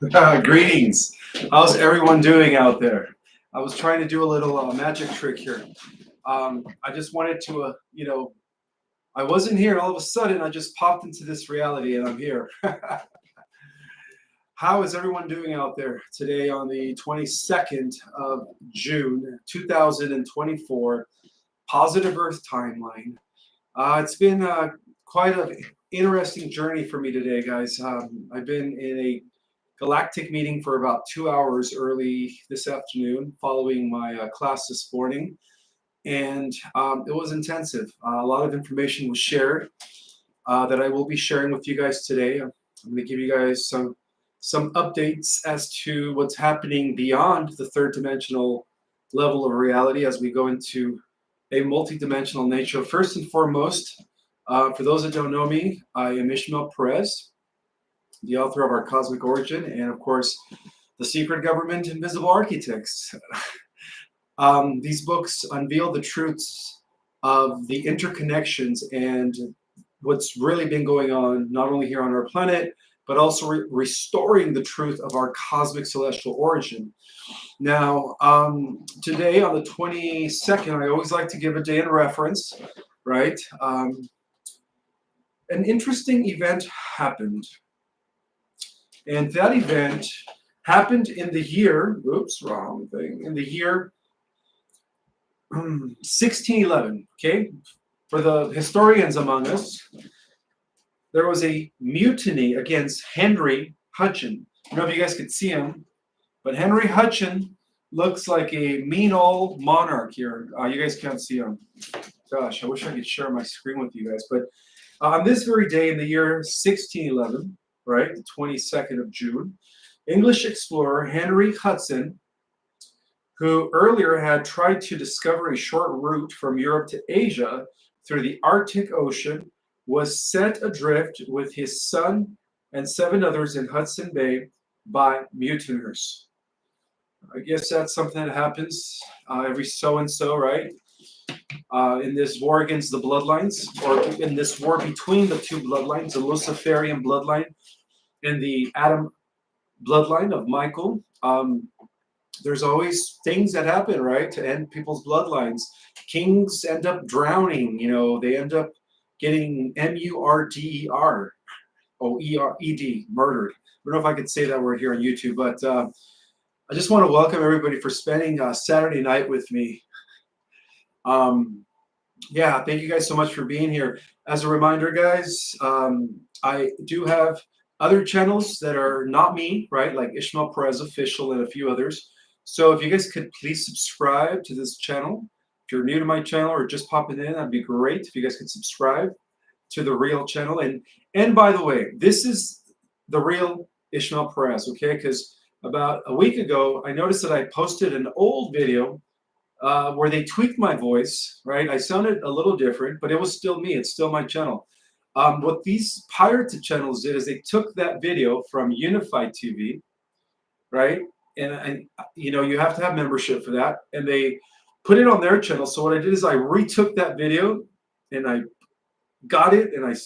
Greetings. How's everyone doing out there? I was trying to do a little magic trick here. I just wanted to, I wasn't here. All of a sudden, I just popped into this reality and I'm here. How is everyone doing out there today on the 22nd of June, 2024, Positive Earth Timeline? It's been quite an interesting journey for me today, guys. I've been in a galactic meeting for about 2 hours early this afternoon following my class this morning, and it was intensive. A lot of information was shared that I will be sharing with you guys today. I'm going to give you guys some updates as to what's happening beyond the third dimensional level of reality as we go into a multidimensional nature. First and foremost, for those that don't know me, I am Ishmael Perez, the author of Our Cosmic Origin, and of course, The Secret Government, Invisible Architects. These books unveil the truths of the interconnections and what's really been going on, not only here on our planet, but also restoring the truth of our cosmic celestial origin. Now, today on the 22nd, I always like to give a day in reference, right? An interesting event happened. And that event happened in the year, oops, wrong thing, in the year 1611, okay? For the historians among us, there was a mutiny against Henry Hudson. I don't know if you guys could see him, but Henry Hudson looks like a mean old monarch here. You guys can't see him. Gosh, I wish I could share my screen with you guys. But on this very day in the year 1611, right, the 22nd of June, English explorer Henry Hudson, who earlier had tried to discover a short route from Europe to Asia through the Arctic Ocean, was set adrift with his son and 7 others in Hudson Bay by mutineers. I guess that's something that happens every so and so, right? In this war against the bloodlines, or in this war between the two bloodlines, the Luciferian bloodline and the Adam bloodline of Michael. There's always things that happen, right, to end people's bloodlines. Kings end up drowning, they end up getting murder, O-E-R-E-D, murdered. I don't know if I could say that word here on YouTube, but I just want to welcome everybody for spending Saturday night with me. Yeah, thank you guys so much for being here. As a reminder, guys, I do have other channels that are not me, right? Like Ishmael Perez Official and a few others. So if you guys could please subscribe to this channel. If you're new to my channel or just popping in, that'd be great. If you guys could subscribe to the real channel. And by the way, this is the real Ishmael Perez, okay? Because about a week ago, I noticed that I posted an old video where they tweaked my voice, right? I sounded a little different, but it was still me. It's still my channel. What these pirate channels did is they took that video from Unified TV, right? And you have to have membership for that. And they put it on their channel. So what I did is I retook that video and I got it and I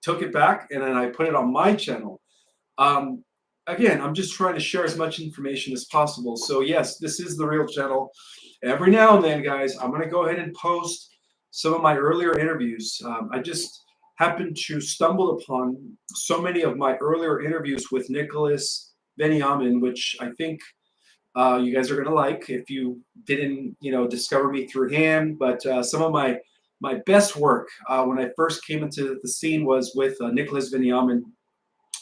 took it back and then I put it on my channel. Again, I'm just trying to share as much information as possible. So yes, this is the real channel. Every now and then, guys, I'm going to go ahead and post some of my earlier interviews. I just happened to stumble upon so many of my earlier interviews with Nicholas Benyamin, which I think you guys are going to like if you didn't, discover me through him. But some of my best work when I first came into the scene was with Nicholas Benyamin,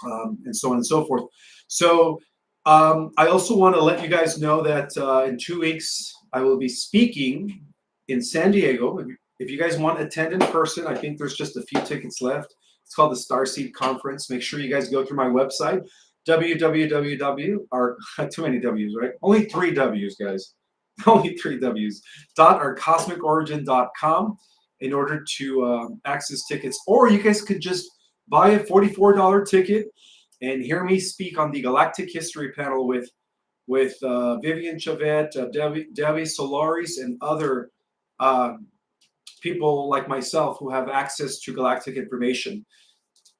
and so on and so forth. So I also want to let you guys know that in 2 weeks, I will be speaking in San Diego. If you guys want to attend in person, I think there's just a few tickets left. It's called the Starseed Conference. Make sure you guys go through my website, www, or too many W's, right? Only 3 W's, guys. Only 3 W's. .ourcosmicorigin.com in order to access tickets. Or you guys could just buy a $44 ticket and hear me speak on the Galactic History panel with Vivian Chavette, Debbie Solaris, and other people like myself who have access to galactic information.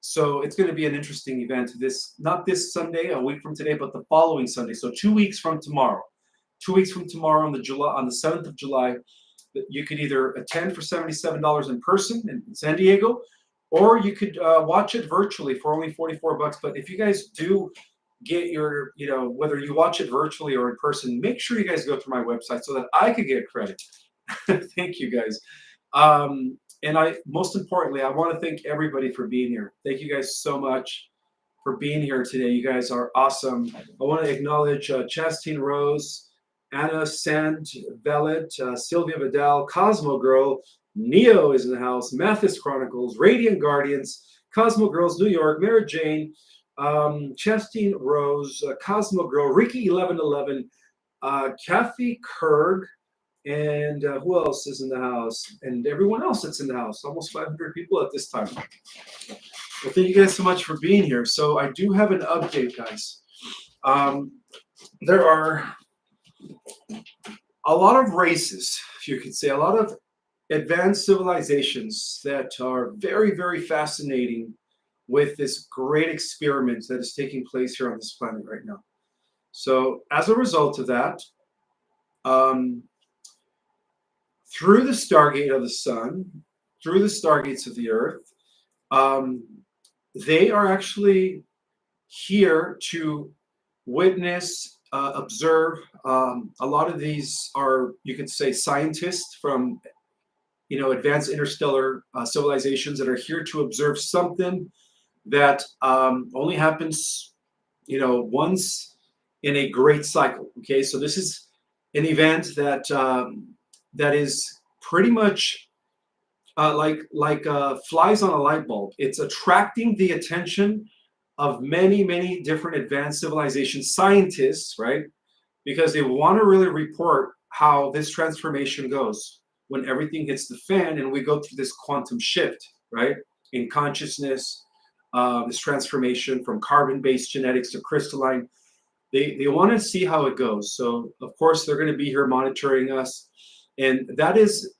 So it's going to be an interesting event. Not this Sunday, a week from today, but the following Sunday. So 2 weeks from tomorrow. 2 weeks from tomorrow on the 7th of July, you could either attend for $77 in person in San Diego, or you could watch it virtually for only $44. But if you guys do get your, whether you watch it virtually or in person, make sure you guys go to my website so that I could get credit. Thank you guys. And most importantly, I want to thank everybody for being here. Thank you guys so much for being here today. You guys are awesome. I want to acknowledge Chastine Rose, Anna Sand Vellet, Sylvia Vidal, Cosmo Girl, Neo is in the house, Mathis Chronicles, Radiant Guardians, Cosmo Girls New York, Mary Jane, Chastine Rose, Cosmo Girl, Ricky 1111, Kathy Kerg, and who else is in the house? And everyone else that's in the house. Almost 500 people at this time. Well, thank you guys so much for being here. So I do have an update, guys. There are a lot of races, you could say, a lot of advanced civilizations that are very, very fascinating with this great experiment that is taking place here on this planet right now. So as a result of that, through the Stargate of the Sun, through the Stargates of the Earth, they are actually here to witness, observe. A lot of these are, you could say, scientists from, advanced interstellar civilizations that are here to observe something that only happens, once in a great cycle. Okay, so this is an event that that is pretty much like flies on a light bulb. It's attracting the attention of many, many different advanced civilization scientists, right? Because they want to really report how this transformation goes when everything hits the fan and we go through this quantum shift, right? In consciousness, this transformation from carbon-based genetics to crystalline. They want to see how it goes. So, of course, they're going to be here monitoring us. And that is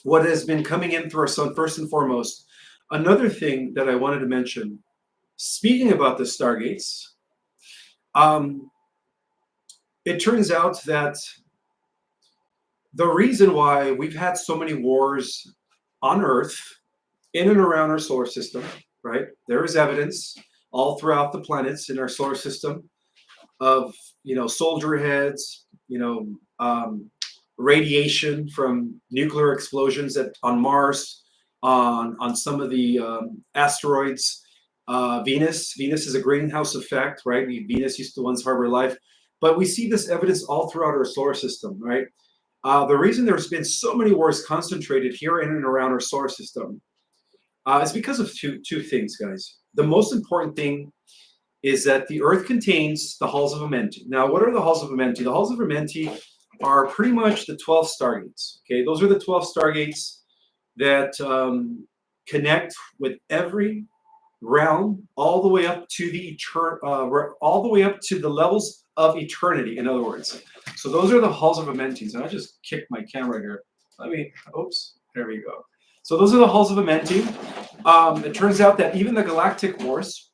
what has been coming in through our sun, first and foremost. Another thing that I wanted to mention, speaking about the Stargates, it turns out that the reason why we've had so many wars on Earth, in and around our solar system, right? There is evidence all throughout the planets in our solar system of, soldier heads, radiation from nuclear explosions on Mars, on some of the asteroids. Venus is a greenhouse effect, right? Venus used to once harbor life, but we see this evidence all throughout our solar system, right? The reason there's been so many wars concentrated here in and around our solar system is because of two things, guys. The most important thing is that the Earth contains the halls of Amenti. Now, what are the halls of Amenti? The halls of Amenti are pretty much the 12 Stargates. Okay, those are the 12 Stargates that connect with every realm all the way up to all the way up to the levels of eternity. In other words, so those are the halls of Amenti. And I just kicked my camera here. Oops, there we go. So those are the halls of Amenti. It turns out that even the galactic wars,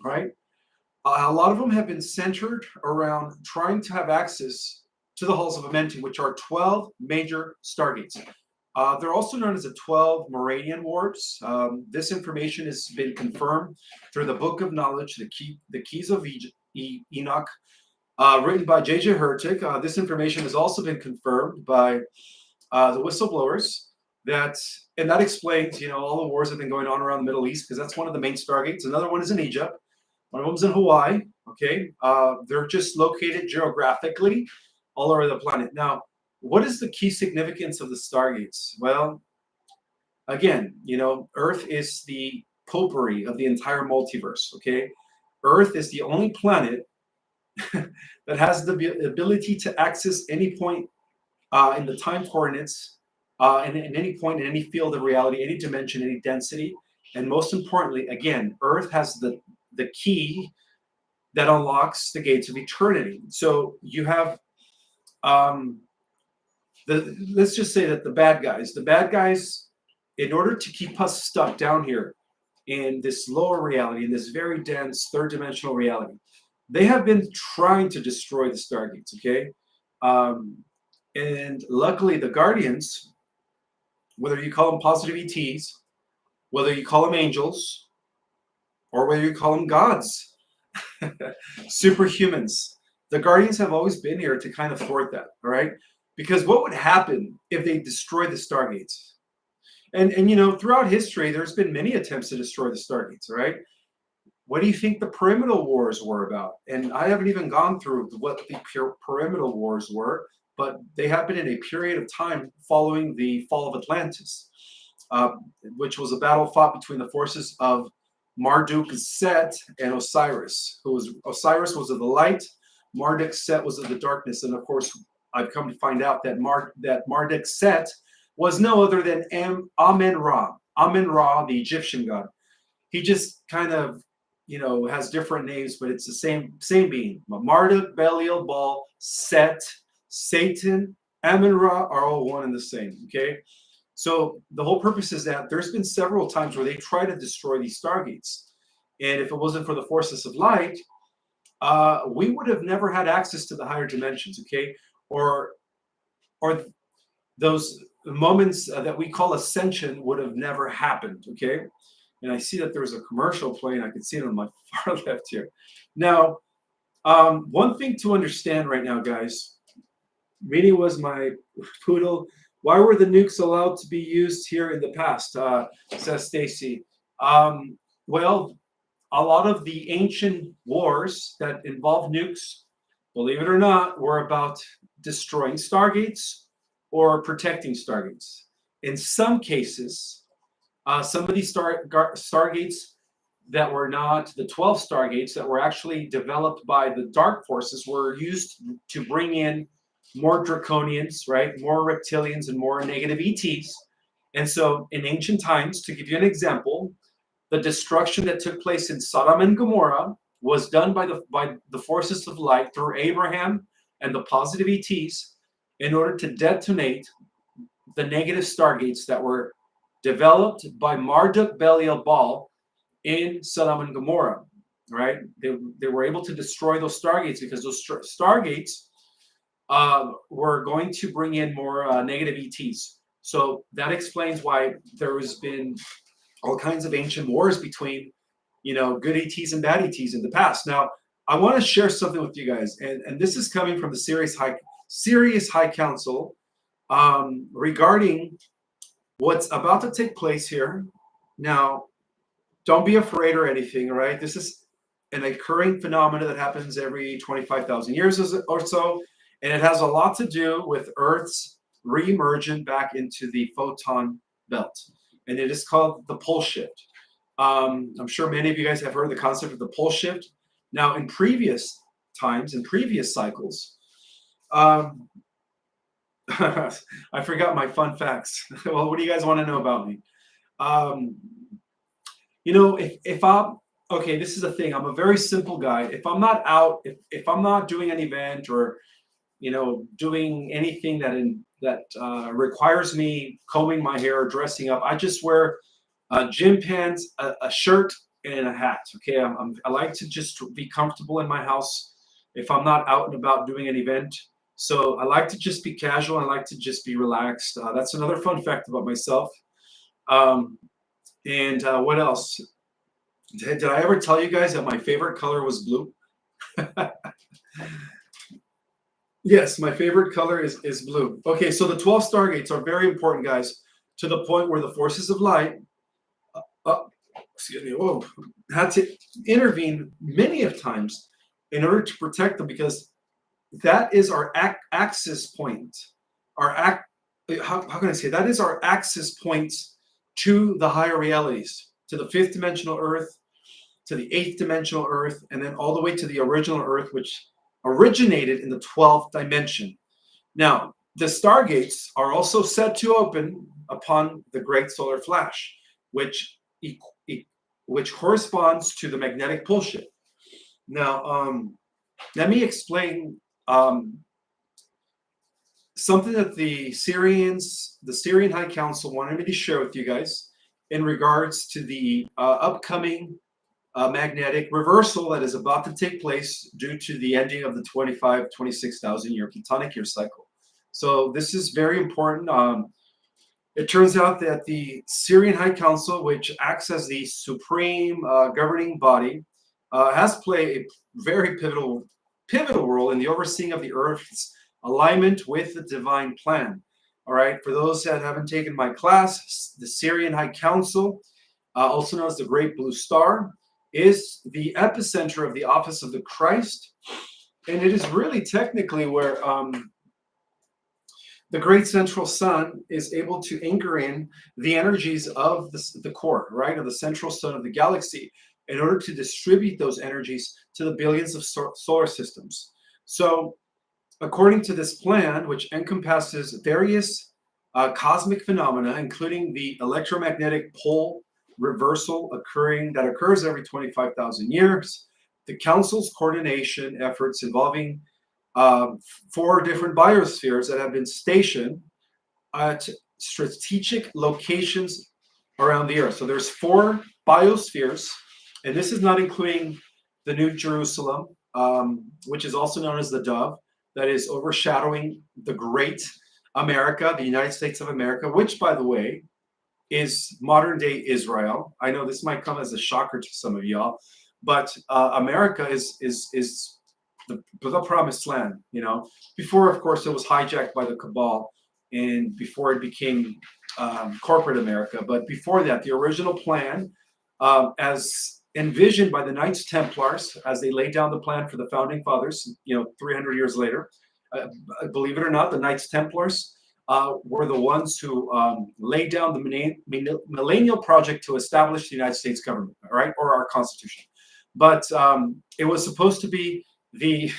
right? A lot of them have been centered around trying to have access to the halls of Amenti, which are 12 major Stargates. They're also known as the 12 Meridian wards. This information has been confirmed through the Book of Knowledge, the Keys of Enoch, written by J.J. Hurtick. This information has also been confirmed by the whistleblowers. And that explains, all the wars that have been going on around the Middle East, because that's one of the main Stargates. Another one is in Egypt. One of them's in Hawaii. Okay, they're just located geographically all over the planet. Now, what is the key significance of the Stargates? Well, again, Earth is the potpourri of the entire multiverse. Okay, Earth is the only planet that has the ability to access any point in the time coordinates, in any point in any field of reality, any dimension, any density, and most importantly, again, Earth has the key that unlocks the gates of eternity. So you have let's just say that the bad guys, in order to keep us stuck down here, in this lower reality, in this very dense third dimensional reality. They have been trying to destroy the Stargates, okay? And luckily, the Guardians, whether you call them positive ETs, whether you call them angels, or whether you call them gods, superhumans, the Guardians have always been here to kind of thwart that, all right? Because what would happen if they destroyed the Stargates? And you know, throughout history, there's been many attempts to destroy the Stargates, all right? What do you think the Pyramidal Wars were about? And I haven't even gone through what the Pyramidal Wars were, but they happened in a period of time following the fall of Atlantis, which was a battle fought between the forces of Marduk Set and Osiris. Osiris was of the light, Marduk Set was of the darkness, and of course, I've come to find out that Marduk Set was no other than Amen-Ra. Amen-Ra, the Egyptian god. He just kind of, you know, has different names, but it's the same being. Marduk, Belial, Baal, Set, Satan, Amen-Ra are all one and the same, okay? So the whole purpose is that there's been several times where they try to destroy these Stargates. And if it wasn't for the forces of light, we would have never had access to the higher dimensions, okay? Or those moments that we call ascension would have never happened, okay? And I see that there's a commercial playing. I can see it on my far left here. Now, one thing to understand right now, guys, Minnie was my poodle. Why were the nukes allowed to be used here in the past, says Stacy. Well, a lot of the ancient wars that involved nukes, believe it or not, were about destroying Stargates or protecting Stargates. In some cases, some of these Stargates that were not the 12 Stargates that were actually developed by the Dark Forces were used to bring in more Draconians, right? More reptilians and more negative ETs. And so in ancient times, to give you an example, the destruction that took place in Sodom and Gomorrah was done by the forces of light through Abraham and the positive ETs in order to detonate the negative Stargates that were developed by Marduk, Belial, Baal in Sodom and Gomorrah, right? They were able to destroy those Stargates because those Stargates were going to bring in more negative ETs. So that explains why there has been all kinds of ancient wars between, you know, good ETs and bad ETs in the past. Now, I want to share something with you guys, and this is coming from the Sirius High Council regarding what's about to take place here. Now, don't be afraid or anything, all right? This is an occurring phenomenon that happens every 25,000 years or so, and it has a lot to do with Earth's re-emergence back into the photon belt, and it is called the pole shift. I'm sure many of you guys have heard the concept of the pole shift. Now, in previous times, in previous cycles, I forgot my fun facts. Well, what do you guys want to know about me? You know, if I'm okay, this is the thing. I'm a very simple guy. If I'm not out, if I'm not doing an event or, you know, doing anything that requires me combing my hair or dressing up, I just wear gym pants, a shirt, and a hat. Okay, I like to just be comfortable in my house if I'm not out and about doing an event. So I like to just be casual. I like to just be relaxed. That's another fun fact about myself. And what else? Did I ever tell you guys that my favorite color was blue? Yes, my favorite color is blue. Okay, so the 12 Stargates are very important, guys, to the point where the forces of light, had to intervene many of times in order to protect them, because that is our access point. How can I say? That is our access point to the higher realities, to the fifth dimensional Earth, to the eighth dimensional Earth, and then all the way to the original Earth, which originated in the 12th dimension. Now, the Stargates are also set to open upon the Great Solar Flash, which corresponds to the magnetic pole shift. Now, let me explain something that the Syrian High Council wanted me to share with you guys. in regards to the upcoming magnetic reversal that is about to take place due to the ending of the 26,000 year Plutonic year cycle. So this is very important. It turns out that the Syrian High Council, which acts as the supreme governing body, has played a very pivotal role in the overseeing of the Earth's alignment with the divine plan. All right, for those that haven't taken my class, the Syrian High Council, also known as the Great Blue Star, is the epicenter of the office of the Christ, and it is really technically where the great central sun is able to anchor in the energies of the core, right, of the central sun of the galaxy, in order to distribute those energies to the billions of solar systems. So, according to this plan, which encompasses various cosmic phenomena, including the electromagnetic pole reversal that occurs every 25,000 years, the Council's coordination efforts involving 4 different biospheres that have been stationed at strategic locations around the Earth. So there's 4 biospheres, and this is not including the New Jerusalem, which is also known as the Dove, that is overshadowing the great America, the United States of America, which, by the way, is modern day Israel. I know this might come as a shocker to some of y'all, but America is the promised land. You know, before, of course, it was hijacked by the cabal, and before it became corporate America. But before that, the original plan, as envisioned by the Knights Templars, as they laid down the plan for the founding fathers, 300 years later. Believe it or not, the Knights Templars were the ones who laid down the millennial project to establish the United States government, all right, or our Constitution. But it was supposed to be the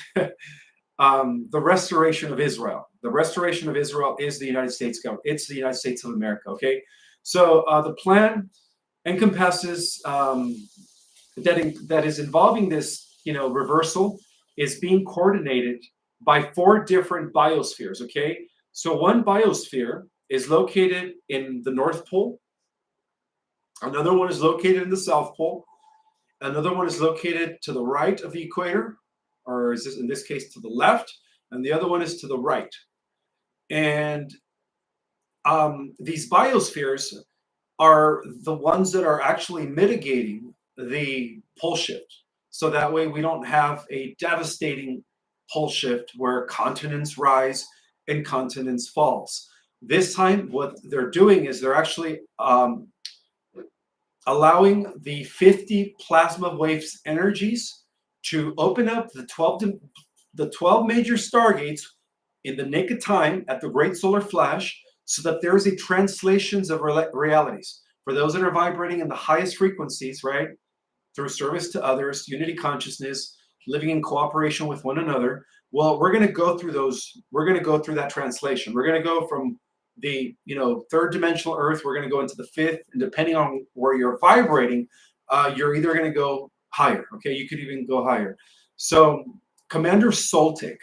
restoration of Israel. The restoration of Israel is the United States government. It's the United States of America. Okay, so the plan encompasses that is involving this, reversal is being coordinated by 4 different biospheres. Okay, so one biosphere is located in the North Pole. Another one is located in the South Pole. Another one is located to the right of the equator, or is this in this case to the left, and the other one is to the right. And these biospheres are the ones that are actually mitigating the pole shift. So that way we don't have a devastating pole shift where continents rise and continents falls. This time, what they're doing is they're actually allowing the 50 plasma waves energies to open up the 12 major stargates in the nick of time at the great solar flash, so that there is a translations of realities for those that are vibrating in the highest frequencies, right, through service to others, unity consciousness, living in cooperation with one another. Well, we're going to go through those. We're going to go through that translation. We're going to go from the 3rd dimensional Earth. We're going to go into the 5th, and depending on where you're vibrating, you're either going to go higher. Okay, you could even go higher. So Commander Soltic,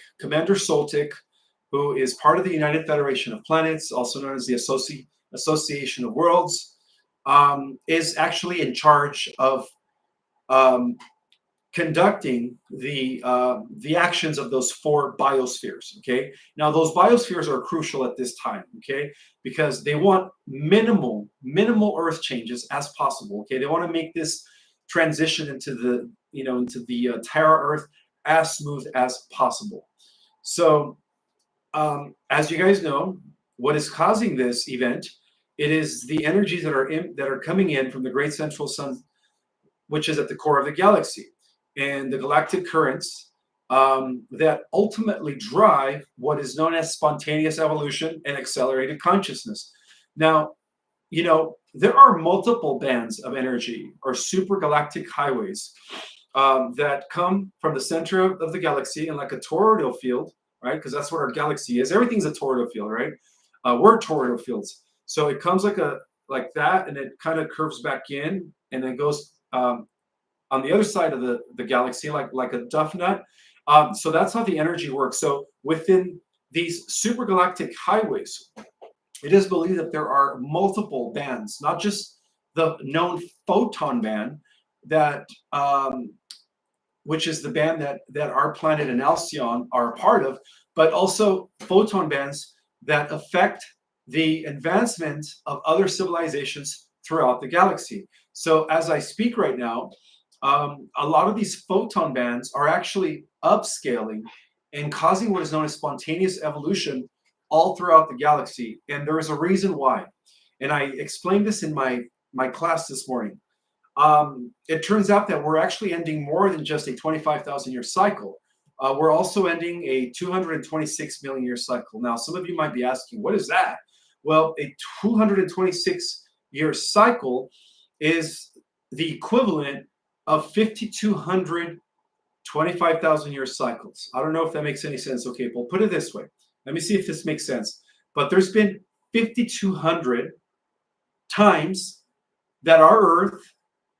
who is part of the United Federation of Planets, also known as the Association of Worlds, is actually in charge of conducting the actions of those 4 biospheres. Okay, now those biospheres are crucial at this time. Okay, because they want minimal Earth changes as possible. Okay, they want to make this transition into the Terra Earth as smooth as possible. So, as you guys know, what is causing this event? It is the energies that are coming in from the great central sun, which is at the core of the galaxy, and the galactic currents that ultimately drive what is known as spontaneous evolution and accelerated consciousness. Now, there are multiple bands of energy or supergalactic highways that come from the center of the galaxy in like a toroidal field, right? Because that's what our galaxy is. Everything's a toroidal field, right? We're toroidal fields. So it comes like that, and it kind of curves back in, and then goes on the other side of the galaxy, like a duff nut. So that's how the energy works. So within these supergalactic highways, it is believed that there are multiple bands, not just the known photon band that which is the band that our planet and Alcyon are a part of, but also photon bands that affect the advancement of other civilizations throughout the galaxy. So as I speak right now, a lot of these photon bands are actually upscaling and causing what is known as spontaneous evolution all throughout the galaxy. And there is a reason why. And I explained this in my class this morning. It turns out that we're actually ending more than just a 25,000 year cycle. We're also ending a 226 million year cycle. Now, some of you might be asking, what is that? Well, a 226 year cycle is the equivalent of 5,200 25,000 year cycles. I don't know if that makes any sense. Okay, we'll put it this way. Let me see if this makes sense. But there's been 5,200 times that our Earth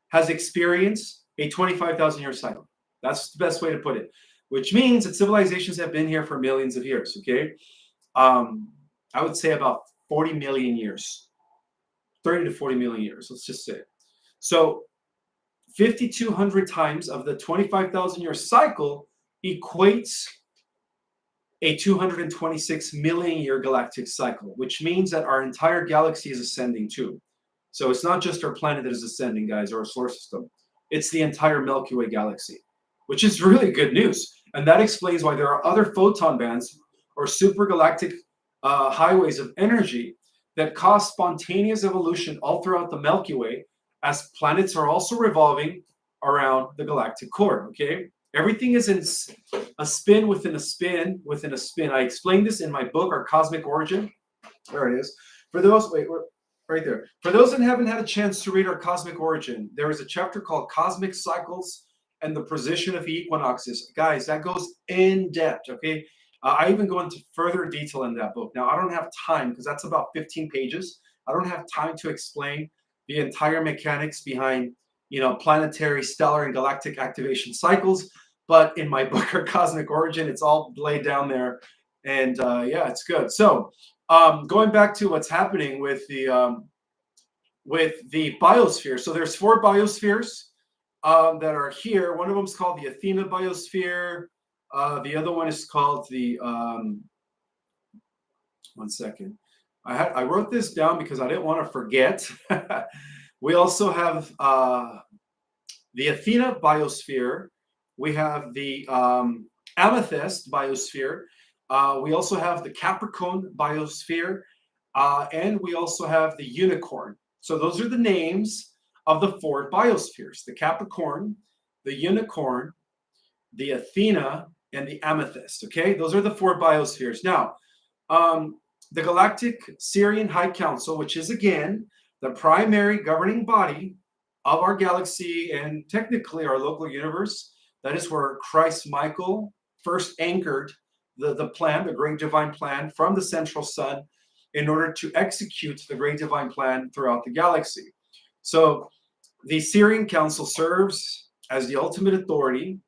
has experienced a 25,000 year cycle. That's the best way to put it, which means that civilizations have been here for millions of years, okay? I would say about 40 million years, 30 to 40 million years, let's just say. So 5,200 times of the 25,000 year cycle equates a 226 million year galactic cycle, which means that our entire galaxy is ascending too. So it's not just our planet that is ascending, guys, or our solar system. It's the entire Milky Way galaxy, which is really good news. And that explains why there are other photon bands or supergalactic highways of energy that cause spontaneous evolution all throughout the Milky Way, as planets are also revolving around the galactic core, okay? Everything is in a spin within a spin within a spin. I explained this in my book, Our Cosmic Origin. There it is. For those, wait, right there. For those that haven't had a chance to read Our Cosmic Origin, there is a chapter called Cosmic Cycles and the Position of the Equinoxes. Guys, that goes in depth, okay? I even go into further detail in that book. Now, I don't have time because that's about 15 pages. I don't have time to explain the entire mechanics behind, planetary, stellar, and galactic activation cycles. But in my book, Our Cosmic Origin, it's all laid down there. And yeah, it's good. So going back to what's happening with the biosphere. So there's 4 biospheres that are here. One of them is called the Athena biosphere. The other one is called the, one second. I wrote this down because I didn't want to forget. We also have the Athena biosphere. We have the Amethyst biosphere. We also have the Capricorn biosphere. And we also have the Unicorn. So those are the names of the 4 biospheres: the Capricorn, the Unicorn, the Athena, and the Amethyst. Okay, those are the 4 biospheres. Now, the Galactic Syrian High Council, which is again the primary governing body of our galaxy and technically our local universe, that is where Christ Michael first anchored the plan, the great divine plan from the central sun, in order to execute the great divine plan throughout the galaxy. So the Syrian Council serves as the ultimate authority,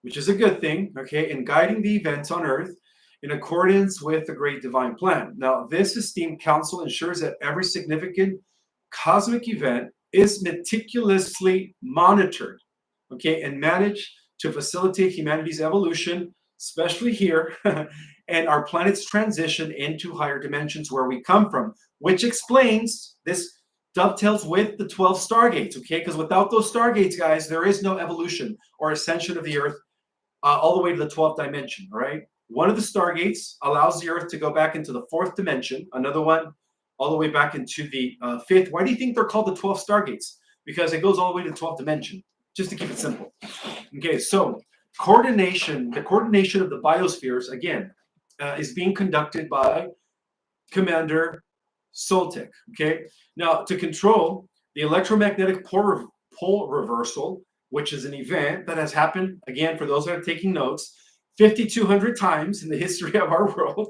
which is a good thing, okay, in guiding the events on Earth in accordance with the great divine plan. Now, this esteemed council ensures that every significant cosmic event is meticulously monitored, okay, and managed to facilitate humanity's evolution, especially here, and our planet's transition into higher dimensions where we come from, which explains this dovetails with the 12 Stargates, okay? Because without those Stargates, guys, there is no evolution or ascension of the Earth all the way to the 12th dimension, all right? One of the Stargates allows the Earth to go back into the 4th dimension. Another one all the way back into the 5th. Why do you think they're called the 12 Stargates? Because it goes all the way to the 12th dimension, just to keep it simple. Okay, so the coordination of the biospheres, again, is being conducted by Commander Soltek, okay? Now, to control the electromagnetic pole reversal, which is an event that has happened, again, for those that are taking notes, 5,200 times in the history of our world,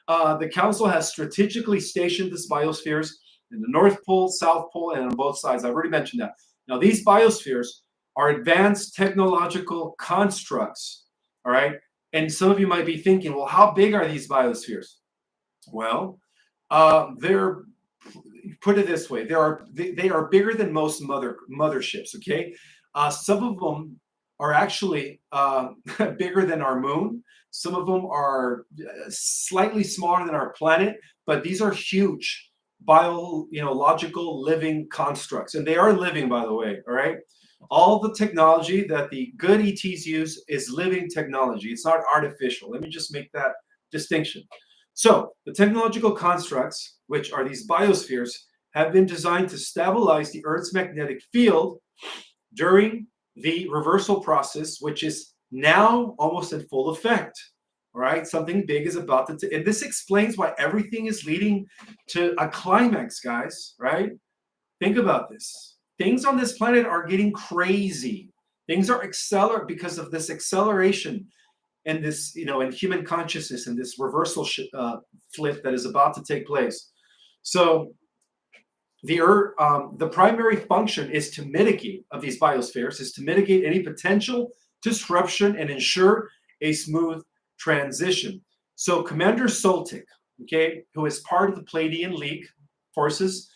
the Council has strategically stationed these biospheres in the North Pole, South Pole, and on both sides. I've already mentioned that. Now, these biospheres are advanced technological constructs, all right? And some of you might be thinking, well, how big are these biospheres? Well, they're put it this way: they are bigger than most motherships. Okay, some of them are actually bigger than our moon. Some of them are slightly smaller than our planet, but these are huge biological living constructs, and they are living, by the way. All right, all the technology that the good ETs use is living technology. It's not artificial. Let me just make that distinction. So the technological constructs, which are these biospheres, have been designed to stabilize the Earth's magnetic field during the reversal process, which is now almost in full effect. All right, something big is about to, and this explains why everything is leading to a climax, guys. Right? Think about this. Things on this planet are getting crazy. Things are accelerating because of this acceleration and this, in human consciousness and this reversal flip that is about to take place. So the Earth, the primary function is to mitigate of these biospheres is to mitigate any potential disruption and ensure a smooth transition. So Commander Soltic, okay, who is part of the Pleiadian League forces,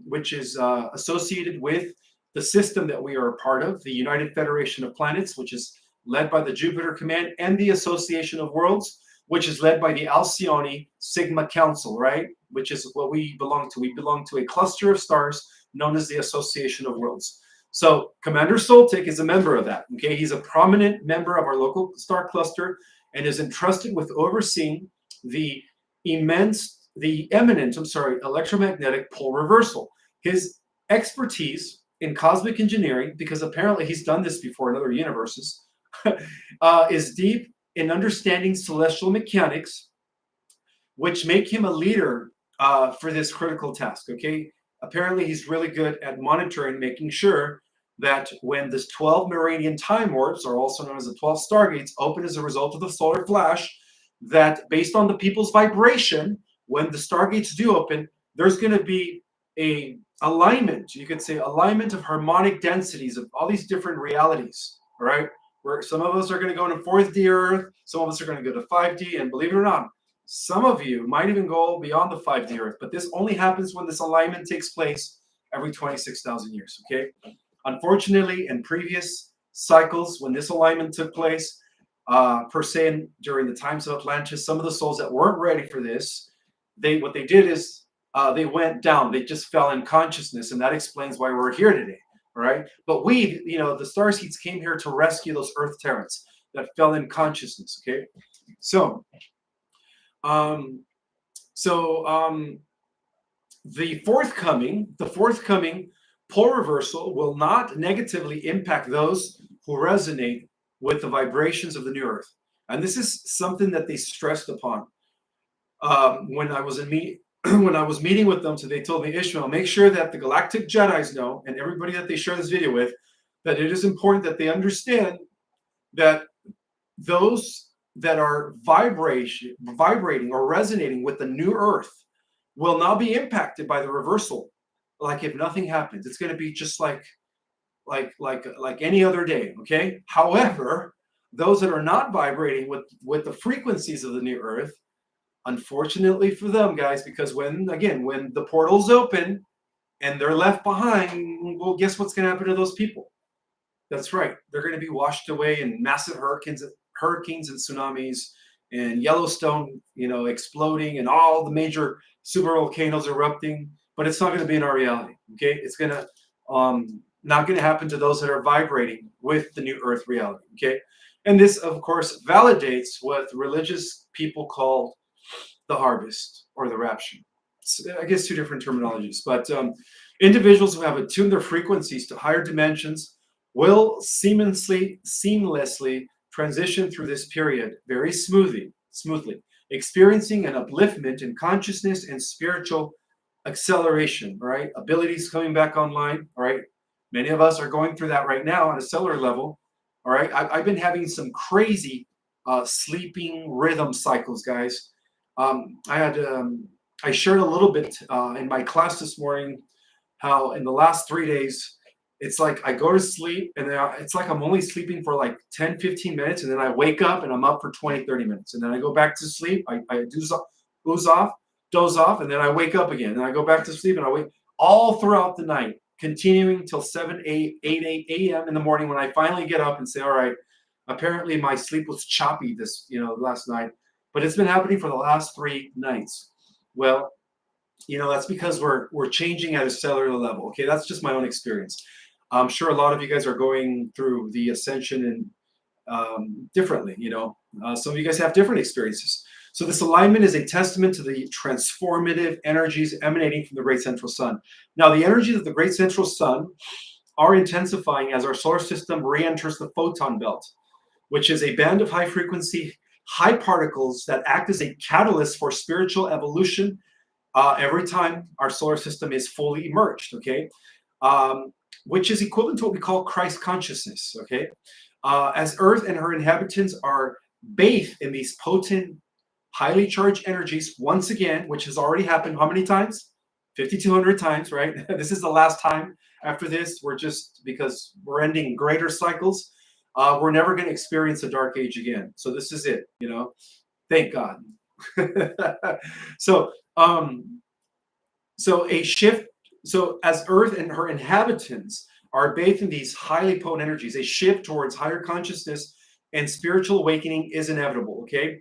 which is associated with the system that we are a part of, the United Federation of Planets, which is led by the Jupiter Command, and the Association of Worlds, which is led by the Alcyone Sigma Council, right? Which is what we belong to. We belong to a cluster of stars known as the Association of Worlds. So Commander Soltic is a member of that, okay? He's a prominent member of our local star cluster and is entrusted with overseeing the eminent electromagnetic pole reversal. His expertise in cosmic engineering, because apparently he's done this before in other universes, is deep in understanding celestial mechanics, which make him a leader for this critical task. Okay, apparently he's really good at monitoring, making sure that when this 12 meridian time warps, or also known as the 12 Stargates, open as a result of the solar flash, that based on the people's vibration, when the Stargates do open, there's going to be a alignment, you could say alignment of harmonic densities of all these different realities, all right? Where some of us are going to go into 4D Earth, some of us are going to go to 5D, and believe it or not, some of you might even go beyond the 5D Earth, but this only happens when this alignment takes place every 26,000 years, okay? Unfortunately, in previous cycles, when this alignment took place, per se, during the times of Atlantis, some of the souls that weren't ready for this, what they did is they went down. They just fell in consciousness, and that explains why we're here today. All right, but we, the Starseeds came here to rescue those Earth Terrans that fell in consciousness. Okay, so, the forthcoming pole reversal will not negatively impact those who resonate with the vibrations of the new Earth, and this is something that they stressed upon. When I was meeting with them, so they told me, Ishmael, make sure that the Galactic Jedis know, and everybody that they share this video with, that it is important that they understand that those that are vibrating or resonating with the new Earth will not be impacted by the reversal. Like if nothing happens, it's going to be just like any other day. Okay. However, those that are not vibrating with the frequencies of the new Earth, unfortunately for them, guys, because when the portals open and they're left behind, well, guess what's going to happen to those people? That's right. They're going to be washed away in massive hurricanes and tsunamis, and Yellowstone, exploding, and all the major super volcanoes erupting. But it's not going to be in our reality. Okay, it's going to not going to happen to those that are vibrating with the new Earth reality. Okay, and this, of course, validates what religious people call the harvest or the rapture. It's, I guess, two different terminologies, but individuals who have attuned their frequencies to higher dimensions will seamlessly transition through this period very smoothly, experiencing an upliftment in consciousness and spiritual acceleration, right? Abilities coming back online, all right? Many of us are going through that right now on a cellular level, all right? I've been having some crazy sleeping rhythm cycles, guys. I shared a little bit in my class this morning how in the last 3 days, it's like I go to sleep and then it's like I'm only sleeping for like 10, 15 minutes, and then I wake up and I'm up for 20, 30 minutes. And then I go back to sleep. I ooze off, doze off, and then I wake up again, and I go back to sleep, and I wake all throughout the night, continuing till 8 a.m. in the morning when I finally get up and say, all right, apparently my sleep was choppy this, last night, but it's been happening for the last 3 nights. Well, that's because we're changing at a cellular level. Okay, that's just my own experience. I'm sure a lot of you guys are going through the ascension and differently. Some of you guys have different experiences. So this alignment is a testament to the transformative energies emanating from the great central sun. Now, the energies of the great central sun are intensifying as our solar system re-enters the photon belt, which is a band of high frequency, high particles that act as a catalyst for spiritual evolution every time our solar system is fully emerged, okay? Which is equivalent to what we call Christ consciousness, okay? As Earth and her inhabitants are bathed in these potent, highly charged energies, once again, which has already happened how many times? 5,200 times, right? This is the last time. After this, because we're ending greater cycles, we're never going to experience a dark age again. So this is it, thank God. So a shift. So as Earth and her inhabitants are bathed in these highly potent energies, a shift towards higher consciousness and spiritual awakening is inevitable. Okay,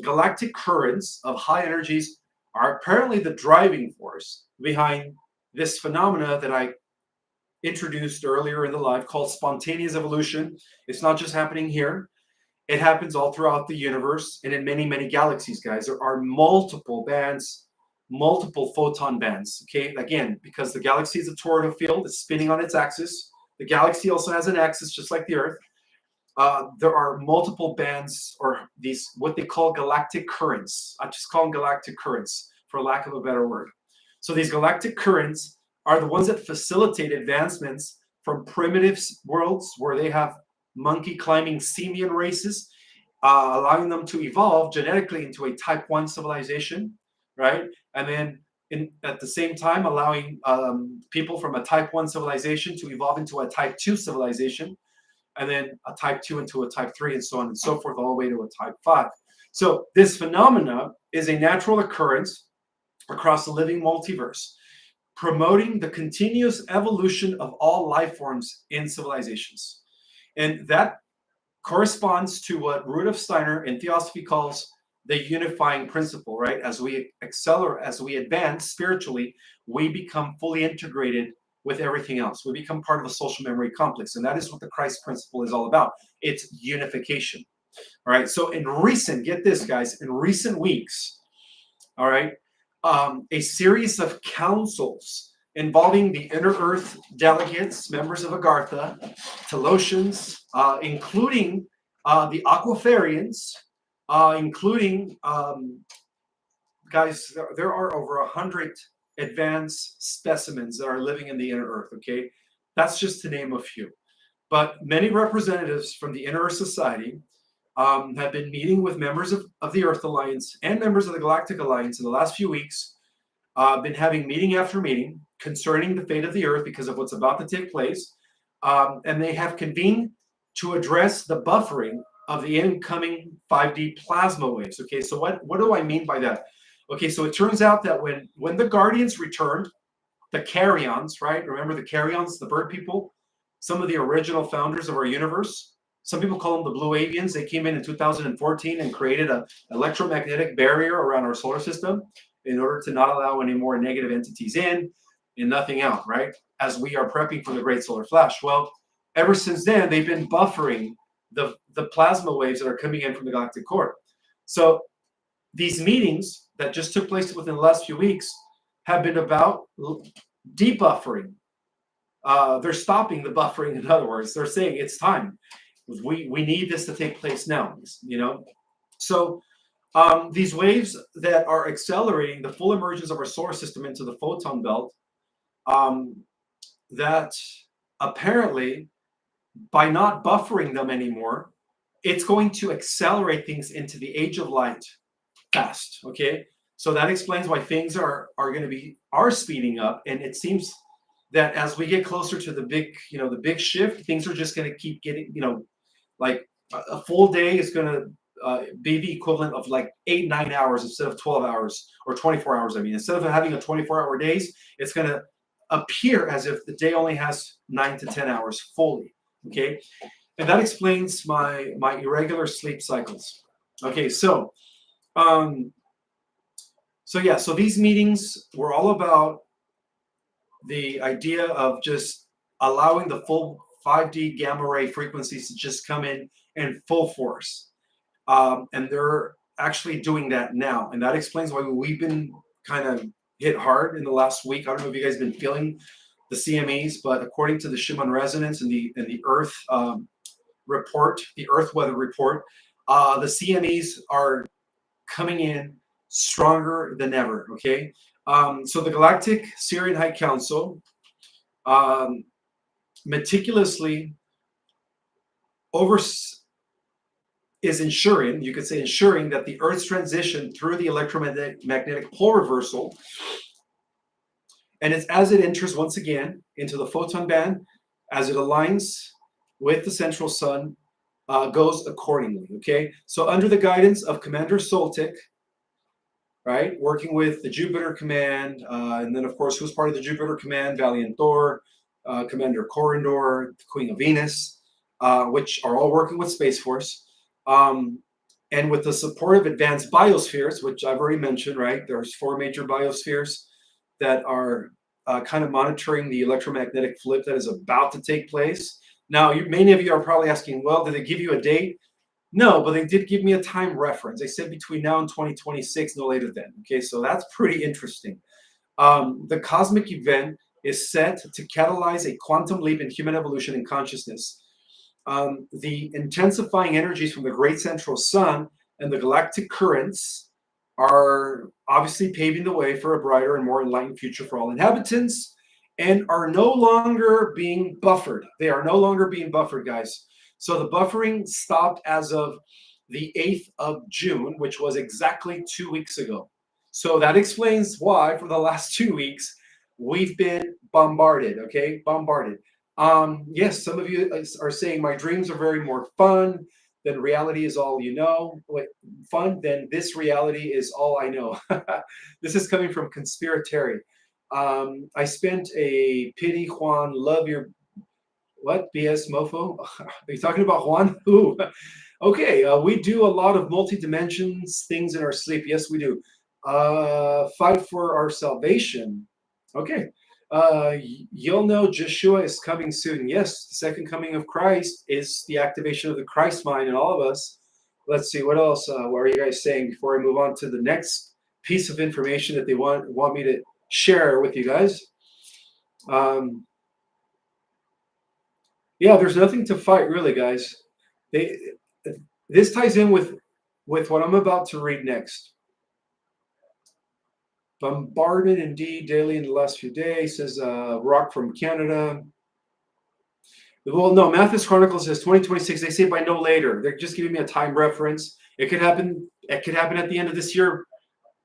galactic currents of high energies are apparently the driving force behind this phenomena that I introduced earlier in the live called spontaneous evolution. It's not just happening here. It happens all throughout the universe and in many, many galaxies, guys. There are multiple bands, multiple photon bands, okay? Again, because the galaxy is a toroidal field, it's spinning on its axis. The galaxy also has an axis, just like the Earth. There are multiple bands, or these, what they call galactic currents. I just call them galactic currents, for lack of a better word. So these galactic currents are the ones that facilitate advancements from primitive worlds where they have monkey climbing simian races, allowing them to evolve genetically into a type 1 civilization, right? And then at the same time, allowing people from a type 1 civilization to evolve into a type 2 civilization, and then a type 2 into a type 3, and so on and so forth, all the way to a type 5. So this phenomena is a natural occurrence across the living multiverse, promoting the continuous evolution of all life forms in civilizations. And that corresponds to what Rudolf Steiner in Theosophy calls the unifying principle, right? As we accelerate, as we advance spiritually, we become fully integrated with everything else. We become part of a social memory complex. And that is what the Christ principle is all about. It's unification. All right. So get this, guys, in recent weeks, all right, a series of councils involving the Inner Earth delegates, members of Agartha, Telosians, including the Aquafarians, including, guys, there are over 100 advanced specimens that are living in the Inner Earth, okay? That's just to name a few. But many representatives from the Inner Earth Society have been meeting with members of the Earth Alliance and members of the Galactic Alliance in the last few weeks, been having meeting after meeting concerning the fate of the Earth because of what's about to take place. And they have convened to address the buffering of the incoming 5D plasma waves. Okay, so what do I mean by that? Okay, so it turns out that when the Guardians returned, the Carrions, right? Remember the Carrions, the bird people? Some of the original founders of our universe. Some people call them the Blue Avians. They came in 2014 and created an electromagnetic barrier around our solar system in order to not allow any more negative entities in and nothing out, right? As we are prepping for the Great Solar Flash. Well, ever since then, they've been buffering the plasma waves that are coming in from the galactic core. So these meetings that just took place within the last few weeks have been about debuffering. They're stopping the buffering, in other words. They're saying it's time. We need this to take place now, So these waves that are accelerating the full emergence of our solar system into the photon belt, that apparently by not buffering them anymore, it's going to accelerate things into the age of light fast. Okay, so that explains why things are speeding up, and it seems that as we get closer to the big shift, things are just going to keep getting, like a full day is going to be the equivalent of like 8-9 hours instead of 12 hours or 24 hours. I mean, instead of having a 24-hour days, it's going to appear as if the day only has 9 to 10 hours fully. Okay, and that explains my irregular sleep cycles. Okay, so so these meetings were all about the idea of just allowing the full 5D gamma ray frequencies to just come in full force. And they're actually doing that now. And that explains why we've been kind of hit hard in the last week. I don't know if you guys have been feeling the CMEs, but according to the Schumann resonance and the Earth report, the Earth weather report, the CMEs are coming in stronger than ever. Okay. So the Galactic Syrian High Council meticulously is ensuring, you could say ensuring, that the Earth's transition through the electromagnetic pole reversal, and it's as it enters once again into the photon band, as it aligns with the central sun, goes accordingly. Okay, so under the guidance of Commander Soltic, right, working with the Jupiter Command, and then of course who's part of the Jupiter Command, Valiant Thor, Commander Corindor, the Queen of Venus, which are all working with Space Force. And with the support of advanced biospheres, which I've already mentioned, right? There's 4 major biospheres that are kind of monitoring the electromagnetic flip that is about to take place. Now, many of you are probably asking, well, did they give you a date? No, but they did give me a time reference. They said between now and 2026, no later than. Okay, so that's pretty interesting. The cosmic event is set to catalyze a quantum leap in human evolution and consciousness. The intensifying energies from the great central sun and the galactic currents are obviously paving the way for a brighter and more enlightened future for all inhabitants, and are no longer being buffered. They are no longer being buffered, guys. So the buffering stopped as of the 8th of June, which was exactly 2 weeks ago. So that explains why for the last 2 weeks we've been bombarded, okay? Bombarded. Yes, some of you are saying my dreams are very more fun than reality is all you know. Wait, fun, then this reality is all I know. This is coming from Conspiratary. I spent a pity Juan, love your what BS mofo? Are you talking about Juan? Who? Okay, we do a lot of multi-dimensions things in our sleep. Yes, we do. Fight for our salvation. Okay. You'll know Joshua is coming soon. Yes, the second coming of Christ is the activation of the Christ mind in all of us. Let's see, what else? What are you guys saying before I move on to the next piece of information that they want me to share with you guys? Yeah, there's nothing to fight, really, guys. This ties in with what I'm about to read next. Bombarded indeed daily in the last few days, says Rock from Canada. Well, no, Mathis Chronicles says 2026. They say by no later. They're just giving me a time reference. It could happen. It could happen at the end of this year,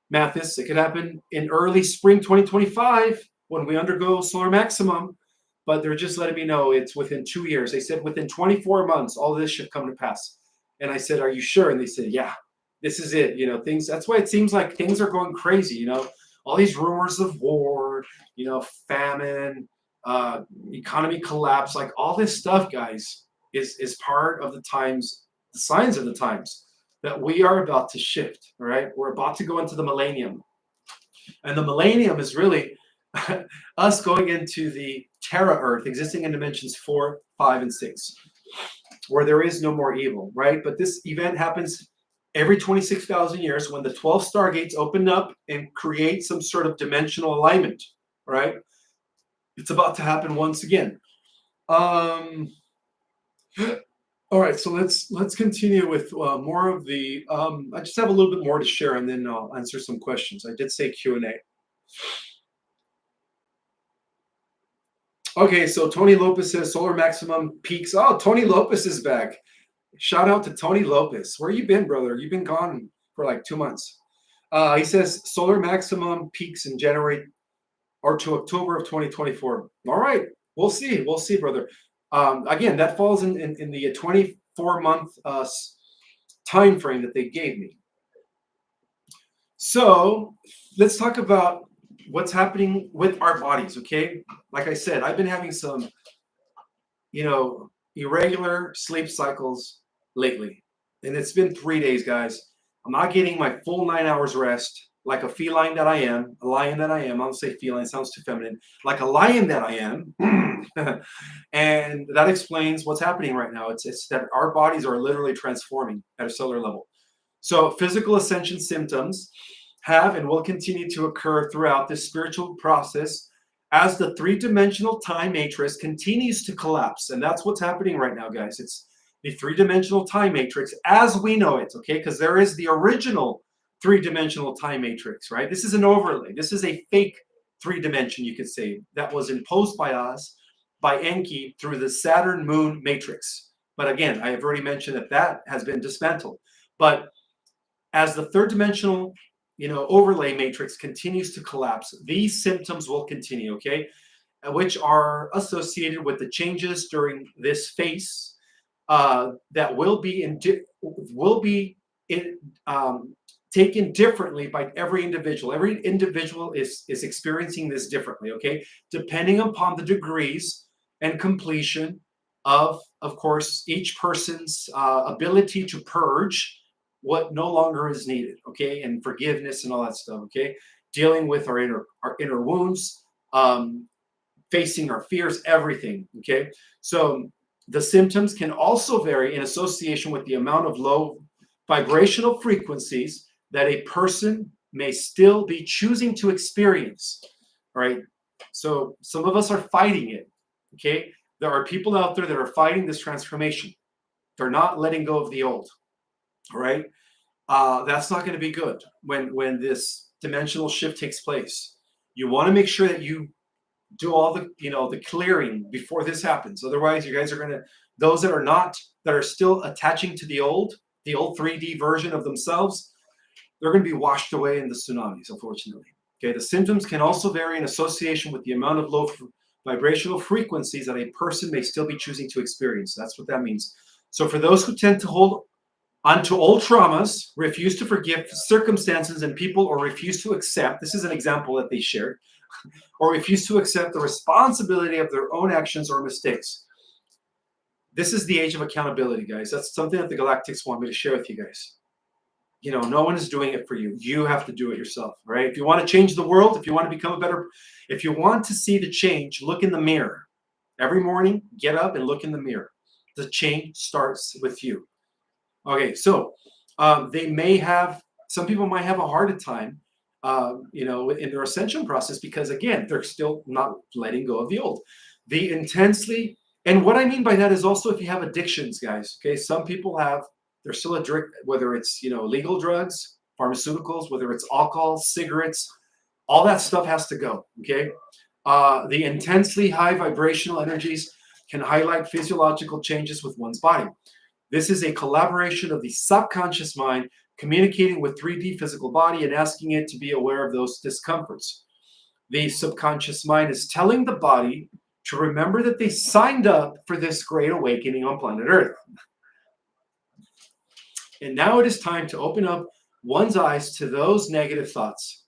Mathis. It could happen in early spring 2025 when we undergo solar maximum. But they're just letting me know it's within 2 years. They said within 24 months, all this should come to pass. And I said, are you sure? And they said, yeah, this is it. You know, things. That's why it seems like things are going crazy. You know, all these rumors of war, you know, famine, economy collapse, like all this stuff, guys, is part of the times, the signs of the times that we are about to shift. All right, we're about to go into the millennium, and the millennium is really us going into the Terra Earth, existing in dimensions 4, 5, and 6, where there is no more evil, right? But this event happens every 26,000 years when the 12 Stargates open up and create some sort of dimensional alignment, right? It's about to happen once again. All right, so let's continue with more of the. I just have a little bit more to share, and then I'll answer some questions. I did say Q&A. Okay, so Tony Lopez says solar maximum peaks. Oh, Tony Lopez is back. Shout out to Tony Lopez. Where you been, brother? You've been gone for like 2 months. He says solar maximum peaks in January or to October of 2024. All right, we'll see. We'll see, brother. Again, that falls in the 24-month time frame that they gave me. So let's talk about what's happening with our bodies, okay? Like I said, I've been having some, irregular sleep cycles lately. And it's been 3 days, guys. I'm not getting my full 9 hours rest like a feline that I am, a lion that I am. I don't say feline, sounds too feminine. Like a lion that I am. And that explains what's happening right now. It's that our bodies are literally transforming at a cellular level. So physical ascension symptoms have and will continue to occur throughout this spiritual process as the three-dimensional time matrix continues to collapse. And that's what's happening right now, guys. It's the three-dimensional time matrix as we know it, okay? Because there is the original three-dimensional time matrix, right? This is an overlay. This is a fake three-dimension, you could say, that was imposed by us, by Enki, through the Saturn Moon matrix. But again, I have already mentioned that that has been dismantled. But as the third dimensional overlay matrix continues to collapse, these symptoms will continue, okay, which are associated with the changes during this phase that will be taken differently by every individual. Every individual is experiencing this differently, okay, depending upon the degrees and completion of course, each person's ability to purge what no longer is needed, okay, and forgiveness and all that stuff, okay, dealing with our inner wounds, facing our fears, everything, okay. So the symptoms can also vary in association with the amount of low vibrational frequencies that a person may still be choosing to experience, right? So some of us are fighting it, okay. There are people out there that are fighting this transformation. They're not letting go of the old, all right. That's not going to be good when this dimensional shift takes place. You want to make sure that you do all the clearing before this happens. Otherwise, you guys are going to, those that are still attaching to the old 3D version of themselves, they're going to be washed away in the tsunamis, unfortunately. Okay, the symptoms can also vary in association with the amount of low vibrational frequencies that a person may still be choosing to experience. That's what that means. So for those who tend to hold onto old traumas, refuse to forgive circumstances and people, or refuse to accept, this is an example that they shared, or refuse to accept the responsibility of their own actions or mistakes. This is the age of accountability, guys. That's something that the Galactics want me to share with you guys. No one is doing it for you. You have to do it yourself, right? If you want to change the world, if you want to become if you want to see the change, look in the mirror. Every morning, get up and look in the mirror. The change starts with you. Okay, so some people might have a harder time, in their ascension process because, again, they're still not letting go of the old. And what I mean by that is also if you have addictions, guys, okay, some people they're still addicted, whether it's, legal drugs, pharmaceuticals, whether it's alcohol, cigarettes, all that stuff has to go, okay? The intensely high vibrational energies can highlight physiological changes with one's body. This is a collaboration of the subconscious mind communicating with 3D physical body and asking it to be aware of those discomforts. The subconscious mind is telling the body to remember that they signed up for this great awakening on planet Earth. And now it is time to open up one's eyes to those negative thoughts.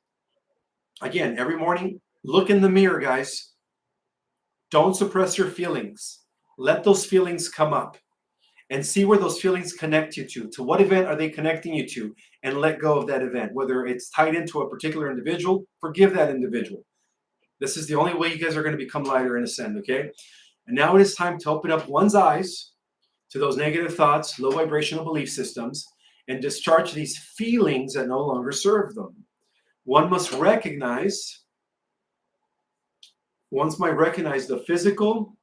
Again, every morning, look in the mirror, guys. Don't suppress your feelings. Let those feelings come up. And see where those feelings connect you to. To what event are they connecting you to? And let go of that event. Whether it's tied into a particular individual, forgive that individual. This is the only way you guys are going to become lighter and ascend, okay? And now it is time to open up one's eyes to those negative thoughts, low vibrational belief systems, and discharge these feelings that no longer serve them. One must recognize the physical,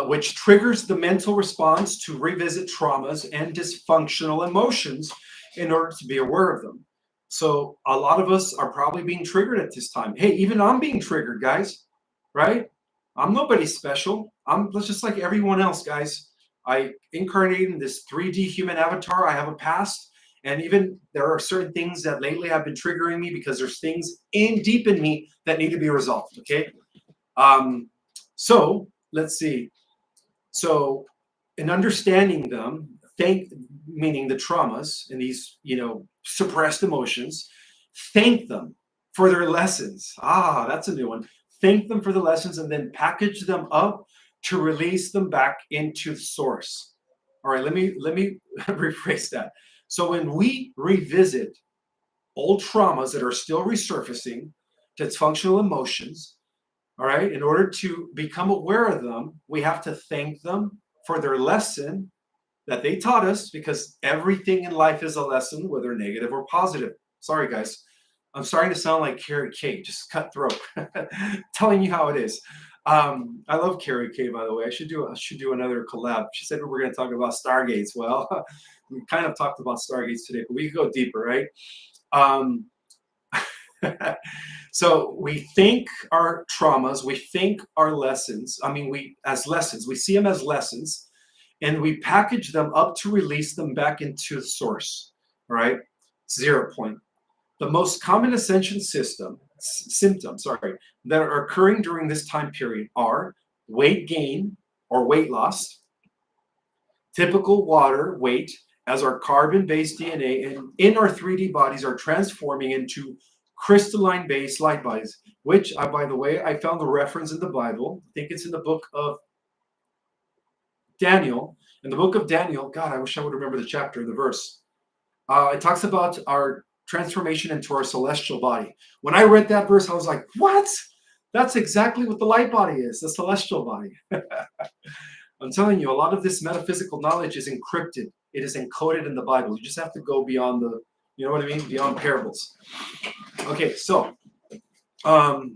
which triggers the mental response to revisit traumas and dysfunctional emotions in order to be aware of them. So a lot of us are probably being triggered at this time. Hey, even I'm being triggered, guys, right? I'm nobody special. I'm just like everyone else, guys. I incarnated in this 3D human avatar. I have a past. And even there are certain things that lately have been triggering me because there's things deep in me that need to be resolved, okay? So let's see. So in understanding them, meaning the traumas and these, suppressed emotions, thank them for their lessons. Ah, that's a new one. Thank them for the lessons and then package them up to release them back into source. All right, let me rephrase that. So when we revisit old traumas that are still resurfacing, dysfunctional emotions, all right, in order to become aware of them, we have to thank them for their lesson that they taught us, because everything in life is a lesson, whether negative or positive. Sorry, guys. I'm starting to sound like Carrie K, just cutthroat, telling you how it is. I love Carrie K, by the way. I should do another collab. She said we're going to talk about Stargates. Well, we kind of talked about Stargates today, but we can go deeper, right? Um, so we think our traumas, we think our lessons. I mean, as lessons, we see them as lessons, and we package them up to release them back into the source. All right, 0 point. The most common ascension symptoms, that are occurring during this time period are weight gain or weight loss, typical water weight, as our carbon-based DNA and in our 3D bodies are transforming into crystalline-based light bodies, which, by the way, I found the reference in the Bible. I think it's in the book of Daniel. In the book of Daniel, God, I wish I would remember the chapter and the verse. It talks about our transformation into our celestial body. When I read that verse, I was like, what? That's exactly what the light body is, the celestial body. I'm telling you, a lot of this metaphysical knowledge is encrypted. It is encoded in the Bible. You just have to go beyond you know what I mean? Beyond parables. Okay, so some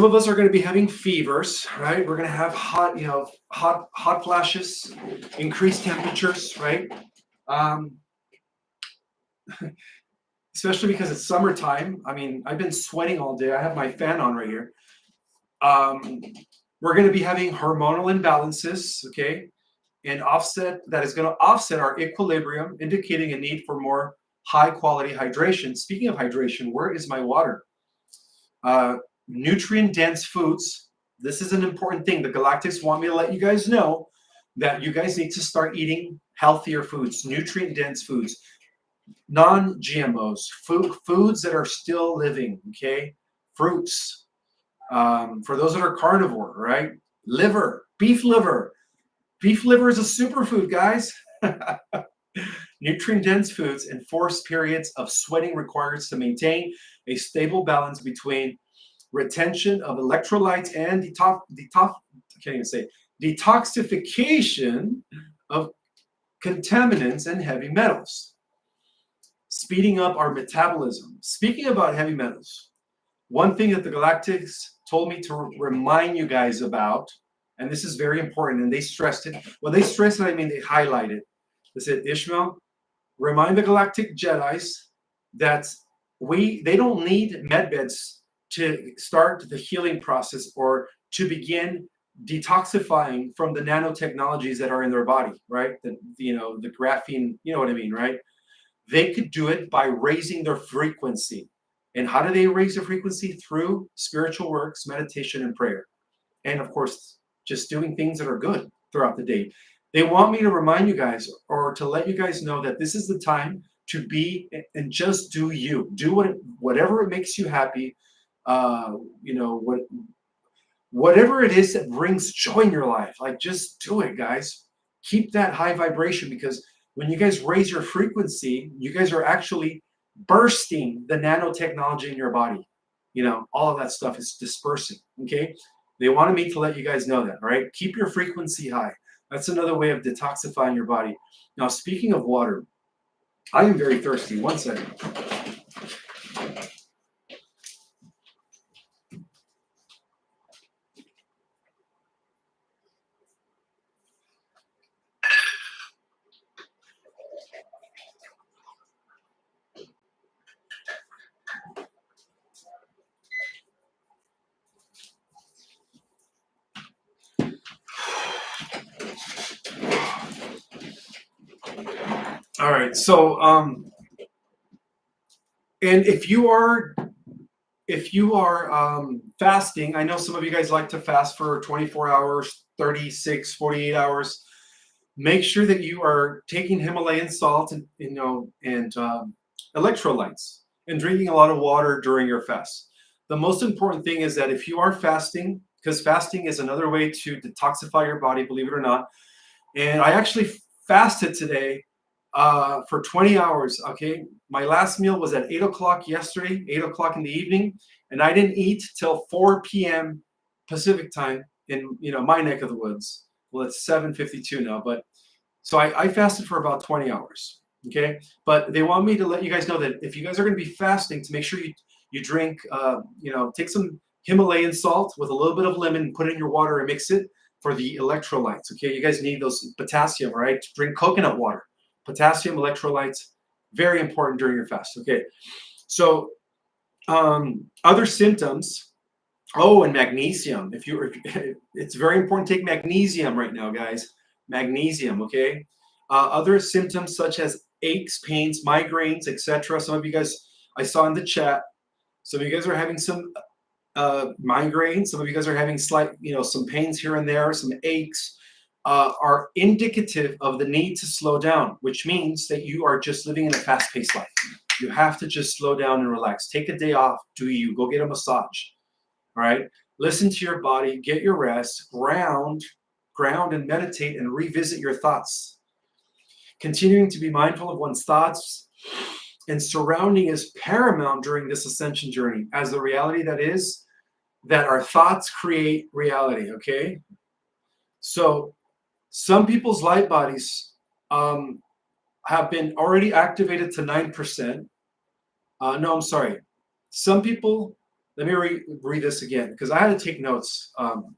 of us are going to be having fevers, right? We're going to have hot flashes, increased temperatures, right? Especially because it's summertime. I mean, I've been sweating all day. I have my fan on right here. We're going to be having hormonal imbalances, okay? And that is going to offset our equilibrium, indicating a need for more high quality hydration. Speaking of hydration, where is my water? Nutrient dense foods. This is an important thing. The Galactics want me to let you guys know that you guys need to start eating healthier foods, nutrient dense foods, non-GMOs, foods that are still living, okay? Fruits. For those that are carnivore, right? Liver, beef liver. Beef liver is a superfood, guys. Nutrient-dense foods and forced periods of sweating required to maintain a stable balance between retention of electrolytes and detoxification of contaminants and heavy metals, speeding up our metabolism. Speaking about heavy metals, one thing that the Galactics told me to remind you guys about, and this is very important, and they stressed it. When they stressed it, I mean they highlighted. They said, Ishmael, remind the Galactic Jedis that they don't need medbeds to start the healing process or to begin detoxifying from the nanotechnologies that are in their body, right? The graphene, you know what I mean, right? They could do it by raising their frequency. And how do they raise their frequency? Through spiritual works, meditation, and prayer. And of course, just doing things that are good throughout the day. They want me to remind you guys, or to let you guys know, that this is the time to be and just do you. Do whatever it makes you happy. Whatever it is that brings joy in your life, like just do it, guys. Keep that high vibration, because when you guys raise your frequency, you guys are actually bursting the nanotechnology in your body. All of that stuff is dispersing. Okay. They wanted me to let you guys know that. All right. Keep your frequency high. That's another way of detoxifying your body. Now, speaking of water, I am very thirsty. One second. All right. So, and if you are fasting, I know some of you guys like to fast for 24 hours, 36, 48 hours, make sure that you are taking Himalayan salt and electrolytes and drinking a lot of water during your fast. The most important thing is that if you are fasting, because fasting is another way to detoxify your body, believe it or not. And I actually fasted today for 20 hours. Okay, my last meal was at 8 o'clock yesterday, 8 o'clock in the evening, and I didn't eat till 4 p.m. Pacific time in my neck of the woods. Well, it's 7:52 now, but so I fasted for about 20 hours. Okay, but they want me to let you guys know that if you guys are going to be fasting, to make sure you drink, take some Himalayan salt with a little bit of lemon, put it in your water and mix it for the electrolytes. Okay, you guys need those potassium, right? Drink coconut water. Potassium, electrolytes, very important during your fast. Okay, so other symptoms. Oh, and magnesium. It's very important to take magnesium right now, guys. Magnesium. Okay. Other symptoms such as aches, pains, migraines, etc. Some of you guys I saw in the chat. Some of you guys are having some migraines. Some of you guys are having slight, some pains here and there, some aches. Are indicative of the need to slow down, which means that you are just living in a fast-paced life. You have to just slow down and relax. Take a day off. Go get a massage. All right. Listen to your body. Get your rest. Ground, and meditate and revisit your thoughts. Continuing to be mindful of one's thoughts and surrounding is paramount during this ascension journey, as the reality that is that our thoughts create reality. Okay. So some people's light bodies have been already activated to 9%. No, I'm sorry. Some people, let me read this again, because I had to take notes.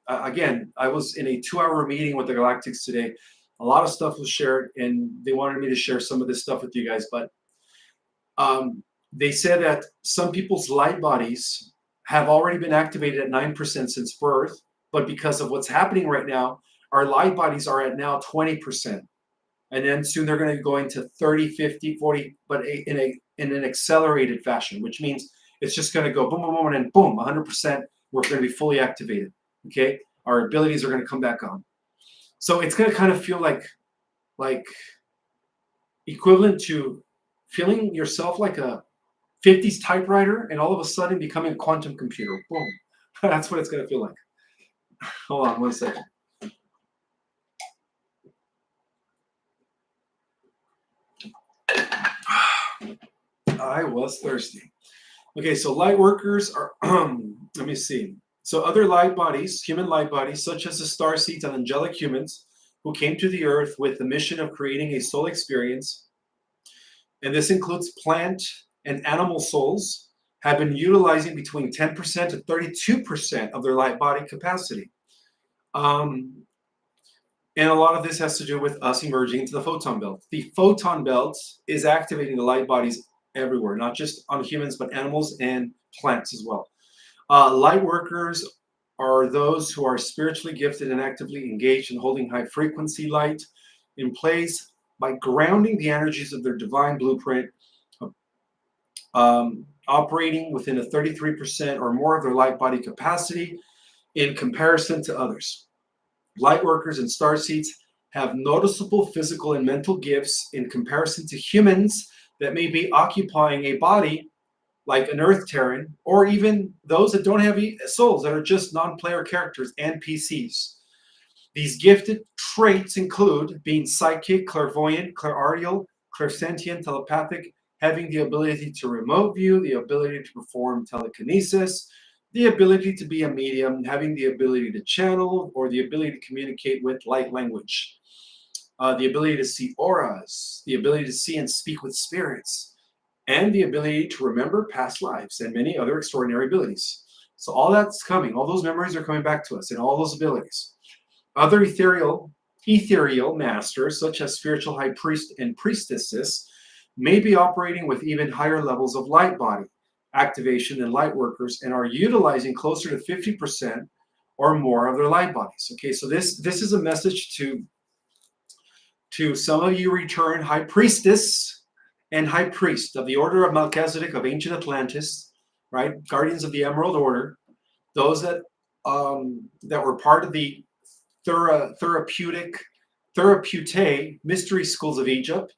Again, I was in a 2-hour meeting with the Galactics today. A lot of stuff was shared, and they wanted me to share some of this stuff with you guys. But they said that some people's light bodies have already been activated at 9% since birth. But because of what's happening right now, our light bodies are at now 20%. And then soon they're going to go into 30, 50, 40, but in an accelerated fashion, which means it's just going to go boom, boom, boom, and then boom, 100%. We're going to be fully activated. Okay. Our abilities are going to come back on. So it's going to kind of feel like equivalent to feeling yourself like a 50s typewriter and all of a sudden becoming a quantum computer. Boom. That's what it's going to feel like. Hold on 1 second. I was thirsty. Okay, so light workers are, let me see. So other light bodies, human light bodies, such as the star seeds and angelic humans who came to the earth with the mission of creating a soul experience, and this includes plant and animal souls, have been utilizing between 10% to 32% of their light body capacity. And a lot of this has to do with us emerging into the photon belt. The photon belt is activating the light bodies everywhere, not just on humans, but animals and plants as well. Light workers are those who are spiritually gifted and actively engaged in holding high frequency light in place by grounding the energies of their divine blueprint, operating within a 33% or more of their light body capacity in comparison to others. Light workers and starseeds have noticeable physical and mental gifts in comparison to humans that may be occupying a body like an Earth Terran, or even those that don't have souls, that are just non-player characters, NPCs. These gifted traits include being psychic, clairvoyant, clairaudial, clairsentient, telepathic, having the ability to remote view, the ability to perform telekinesis, the ability to be a medium, having the ability to channel, or the ability to communicate with light language, the ability to see auras, the ability to see and speak with spirits, and the ability to remember past lives, and many other extraordinary abilities. So all that's coming, all those memories are coming back to us, and all those abilities. Other ethereal masters, such as spiritual high priest and priestesses, may be operating with even higher levels of light body activation than light workers, and are utilizing closer to 50% or more of their light bodies. Okay, so this is a message to some of you returned high priestess and high priest of the order of Melchizedek of ancient Atlantis, right? Guardians of the Emerald Order, those that were part of the Therapeutae, mystery schools of Egypt,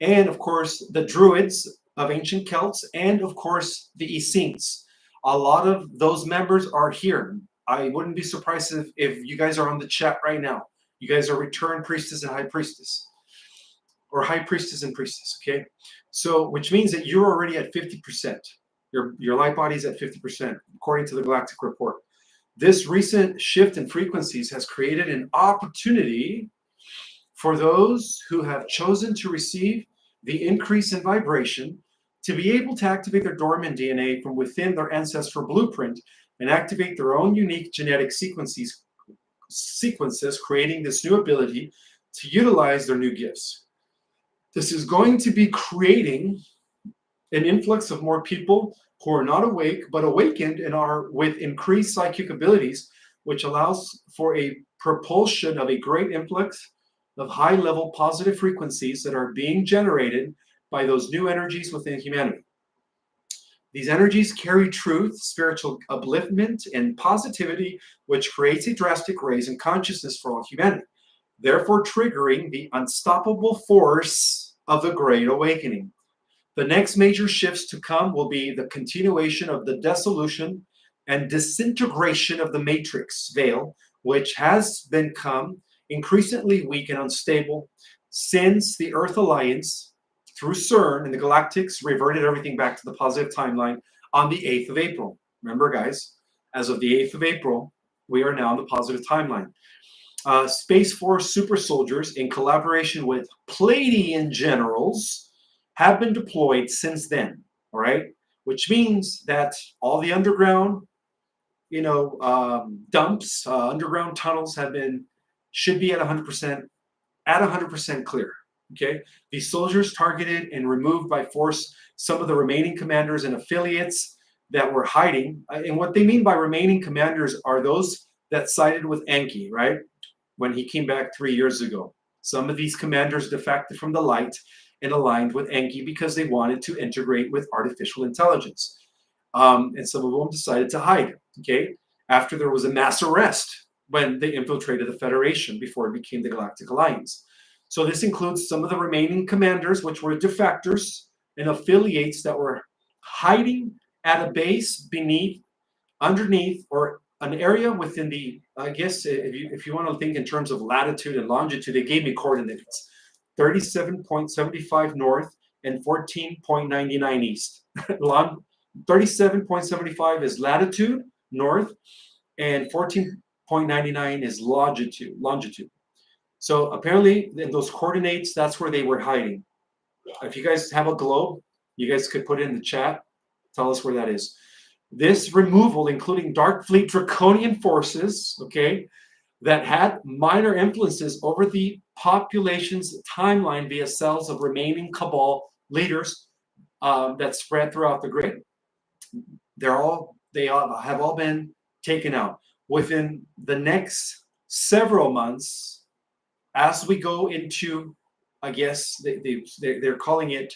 and of course the Druids of ancient Celts, and of course the Essenes. A lot of those members are here. I wouldn't be surprised if you guys are on the chat right now. You guys are returned priestess and high priestess, or high priestess and priestess, okay? So, which means that you're already at 50%. Your light body is at 50%, according to the Galactic Report. This recent shift in frequencies has created an opportunity for those who have chosen to receive the increase in vibration to be able to activate their dormant DNA from within their ancestral blueprint and activate their own unique genetic sequences, creating this new ability to utilize their new gifts. This is going to be creating an influx of more people who are not awake but awakened and are with increased psychic abilities, which allows for a propulsion of a great influx of high-level positive frequencies that are being generated by those new energies within humanity. These energies carry truth, spiritual upliftment, and positivity, which creates a drastic raise in consciousness for all humanity, therefore triggering the unstoppable force of the Great Awakening. The next major shifts to come will be the continuation of the dissolution and disintegration of the matrix veil, which has become increasingly weak and unstable since the Earth Alliance through CERN and the Galactics reverted everything back to the positive timeline on the 8th of April. Remember, guys, as of the 8th of April, we are now on the positive timeline. Space Force super soldiers, in collaboration with Pleiadian generals, have been deployed since then, all right? Which means that all the underground, dumps, underground tunnels should be at 100% clear. Okay, these soldiers targeted and removed by force some of the remaining commanders and affiliates that were hiding. And what they mean by remaining commanders are those that sided with Enki, right? When he came back 3 years ago. Some of these commanders defected from the light and aligned with Enki because they wanted to integrate with artificial intelligence. And some of them decided to hide, okay? After there was a mass arrest when they infiltrated the Federation before it became the Galactic Alliance. So this includes some of the remaining commanders, which were defectors and affiliates that were hiding at a base beneath, underneath, or an area within the, I guess, if you want to think in terms of latitude and longitude, they gave me coordinates, 37.75 north and 14.99 east. 37.75 is latitude, north, and 14.99 is longitude. So apparently in those coordinates, that's where they were hiding. If you guys have a globe, you guys could put it in the chat. Tell us where that is. This removal, including Dark Fleet draconian forces, okay, that had minor influences over the population's timeline via cells of remaining cabal leaders that spread throughout the grid. They have all been taken out. Within the next several months, as we go into, I guess they're calling it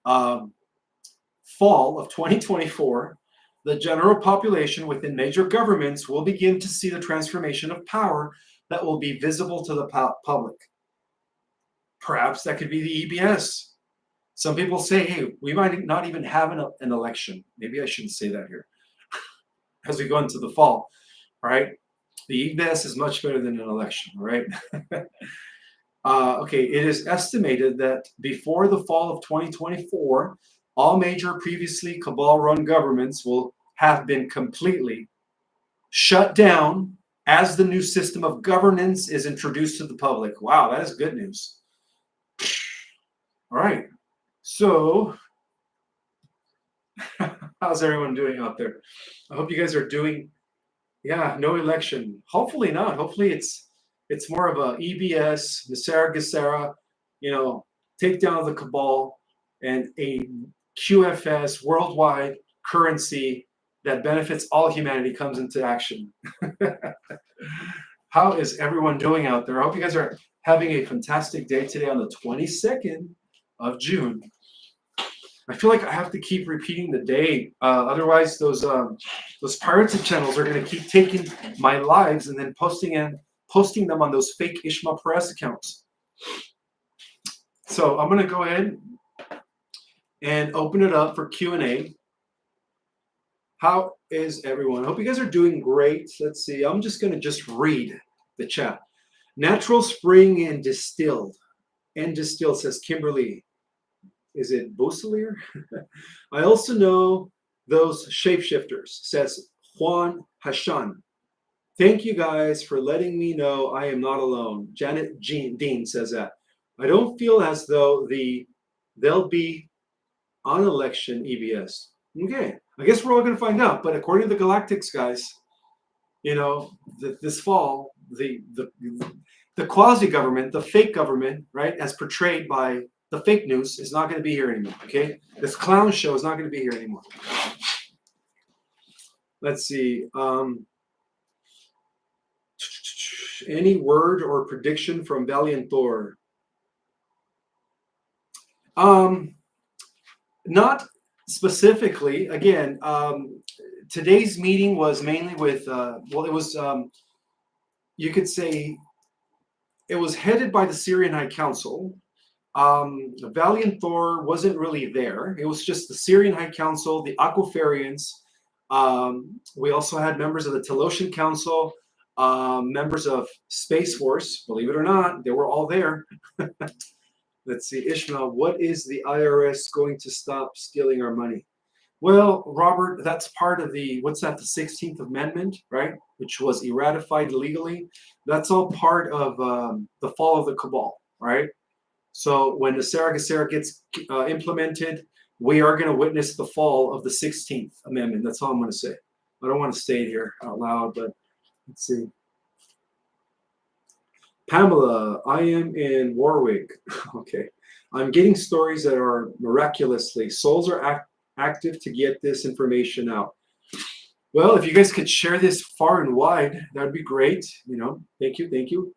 fall of 2024, the general population within major governments will begin to see the transformation of power that will be visible to the public. Perhaps that could be the EBS. Some people say, hey, we might not even have an election. Maybe I shouldn't say that here. As we go into the fall, all right? The EBS is much better than an election, all right? Okay, it is estimated that before the fall of 2024, all major previously cabal-run governments will have been completely shut down as the new system of governance is introduced to the public. Wow, that is good news. All right, so how's everyone doing out there? I hope you guys are doing, no election. Hopefully not. Hopefully it's more of a EBS, Nasara Gesara, take down the cabal and a QFS, worldwide currency that benefits all humanity comes into action. How is everyone doing out there? I hope you guys are having a fantastic day today on the 22nd of June. I feel like I have to keep repeating the day. Otherwise, those pirated channels are going to keep taking my lives and then posting posting them on those fake Ishmael Perez accounts. So I'm going to go ahead and open it up for Q&A. How is everyone? I hope you guys are doing great. Let's see. I'm just going to read the chat. Natural spring and distilled. And distilled, says Kimberly. Is it Bouselier? I also know those shapeshifters, says Juan Hashan. Thank you guys for letting me know I am not alone. Janet Dean says that. I don't feel as though they'll be on election EBS. Okay, I guess we're all going to find out. But according to the Galactics guys, you know, this fall, the quasi-government, the fake government, right, as portrayed by the fake news, is not going to be here anymore. Okay, this clown show is not going to be here anymore. Let's see. Any word or prediction from Valiant Thor? Not specifically. Again, today's meeting was mainly with, well, it was, you could say, it was headed by the Syrian High Council. Valiant Thor wasn't really there. It was just the Syrian High Council, the Aquifarians. We also had members of the Telosian Council, members of Space Force. Believe it or not, they were all there. Let's see, Ishmael, what is the IRS going to stop stealing our money? Well, Robert, that's part of the, what's that, the 16th Amendment, right? Which was ratified legally. That's all part of the fall of the cabal, right? So when the Sarah gets implemented, we are going to witness the fall of the 16th Amendment. That's all I'm going to say. I don't want to say it here out loud, but let's see. Pamela, I am in Warwick. Okay. I'm getting stories that are miraculously, souls are active to get this information out. Well, if you guys could share this far and wide, that would be great. You know, thank you, thank you.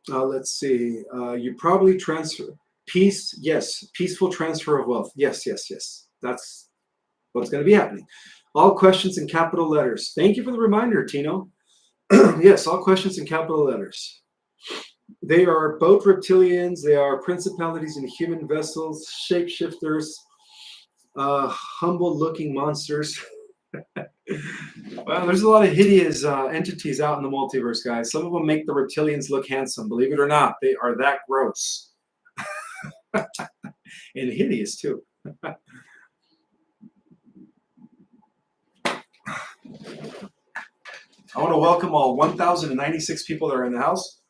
Let's see. You probably transfer peace. Yes, peaceful transfer of wealth. Yes, yes, yes. That's what's going to be happening. All questions in capital letters. Thank you for the reminder, Tino. Yes, all questions in capital letters. They are both reptilians. They are principalities in human vessels, shapeshifters, humble-looking monsters. Well, there's a lot of hideous entities out in the multiverse, guys. Some of them make the reptilians look handsome. Believe it or not, they are that gross. And hideous, too. I want to welcome all 1,096 people that are in the house.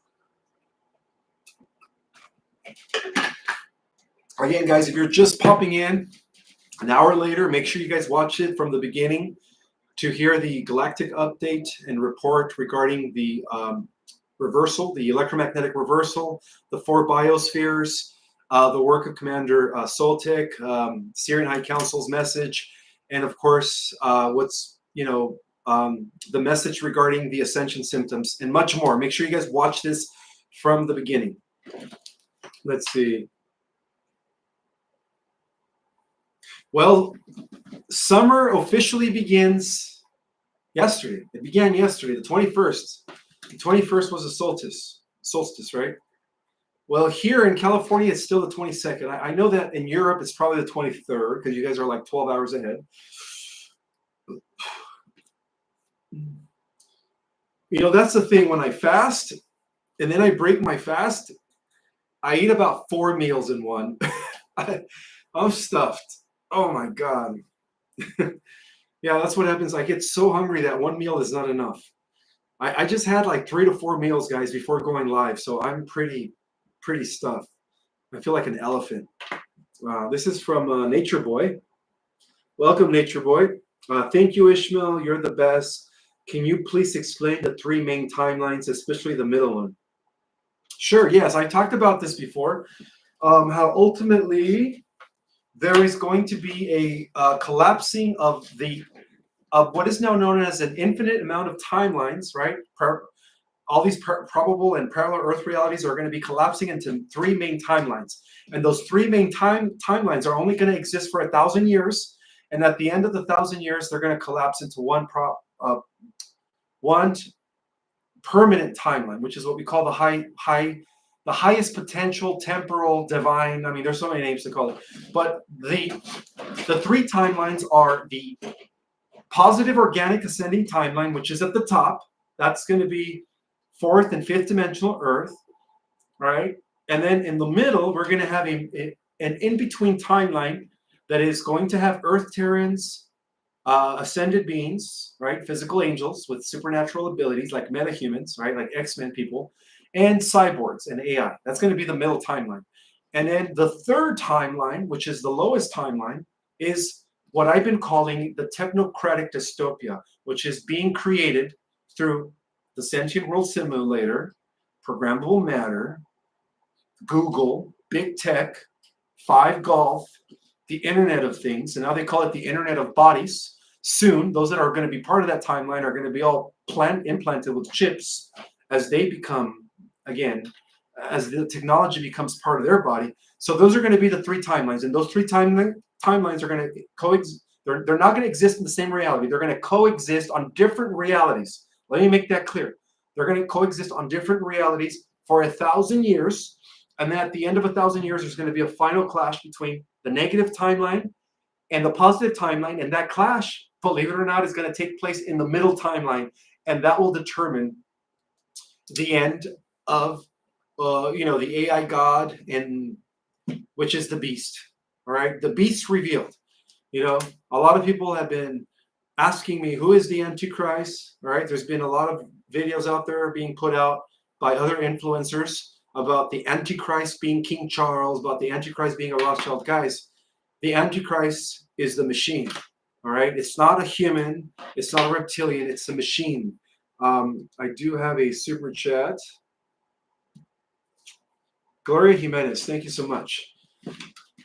Again, guys, if you're just popping in an hour later, make sure you guys watch it from the beginning to hear the galactic update and report regarding the reversal, the electromagnetic reversal, the 4 biospheres, the work of Commander Soltek, Syrian High Council's message, and of course, what's, you know, the message regarding the Ascension symptoms, and much more. Make sure you guys watch this from the beginning. Let's see. Well, summer officially begins yesterday. It began yesterday, the 21st. The 21st was a solstice, right? Well, here in California, it's still the 22nd. I know that in Europe, it's probably the 23rd because you guys are like 12 hours ahead. You know, that's the thing. When I fast and then I break my fast, I eat about 4 meals in one. I'm stuffed. Oh my God. Yeah, that's what happens. I get so hungry that 1 meal is not enough. I just had like 3 to 4 meals, guys, before going live. So I'm pretty stuffed. I feel like an elephant. This is from Nature Boy. Welcome, Nature Boy. Thank you, Ishmael. You're the best. Can you please explain the 3 main timelines, especially the middle one? Sure, yes. I talked about this before. How ultimately there is going to be a collapsing of what is now known as an infinite amount of timelines, right? All these probable and parallel Earth realities are going to be collapsing into 3 main timelines. And those 3 main timelines are only going to exist for 1,000 years. And at the end of the 1,000 years, they're going to collapse into one permanent timeline, which is what we call the highest potential temporal divine. I mean, there's so many names to call it, but the three timelines are the positive organic ascending timeline, which is at the top. That's going to be fourth and fifth dimensional Earth, right? And then in the middle, we're going to have an in-between timeline that is going to have Earth Terrans, ascended beings, right? Physical angels with supernatural abilities like metahumans, right? Like X-Men people, and cyborgs and AI. That's going to be the middle timeline. And then the third timeline, which is the lowest timeline, is what I've been calling the technocratic dystopia, which is being created through the sentient world simulator, programmable matter, Google, big tech, 5Golf, the Internet of Things, and now they call it the Internet of Bodies. Soon, those that are going to be part of that timeline are going to be all implanted with chips as they become, again, as the technology becomes part of their body. So those are going to be the three timelines, and those three timelines are going to coexist. They're not going to exist in the same reality. They're going to coexist on different realities. Let me make that clear. They're going to coexist on different realities for 1,000 years. And then at the end of 1,000 years, there's going to be a final clash between the negative timeline and the positive timeline. And that clash, believe it or not, is going to take place in the middle timeline. And that will determine the end of, the AI god, and which is the beast. All right. The beast revealed. A lot of people have been asking me, who is the Antichrist? All right. There's been a lot of videos out there being put out by other influencers about the Antichrist being King Charles, about the Antichrist being a Rothschild. Guys, the Antichrist is the machine, all right? It's not a human. It's not a reptilian. It's a machine. I do have a super chat. Gloria Jimenez, thank you so much.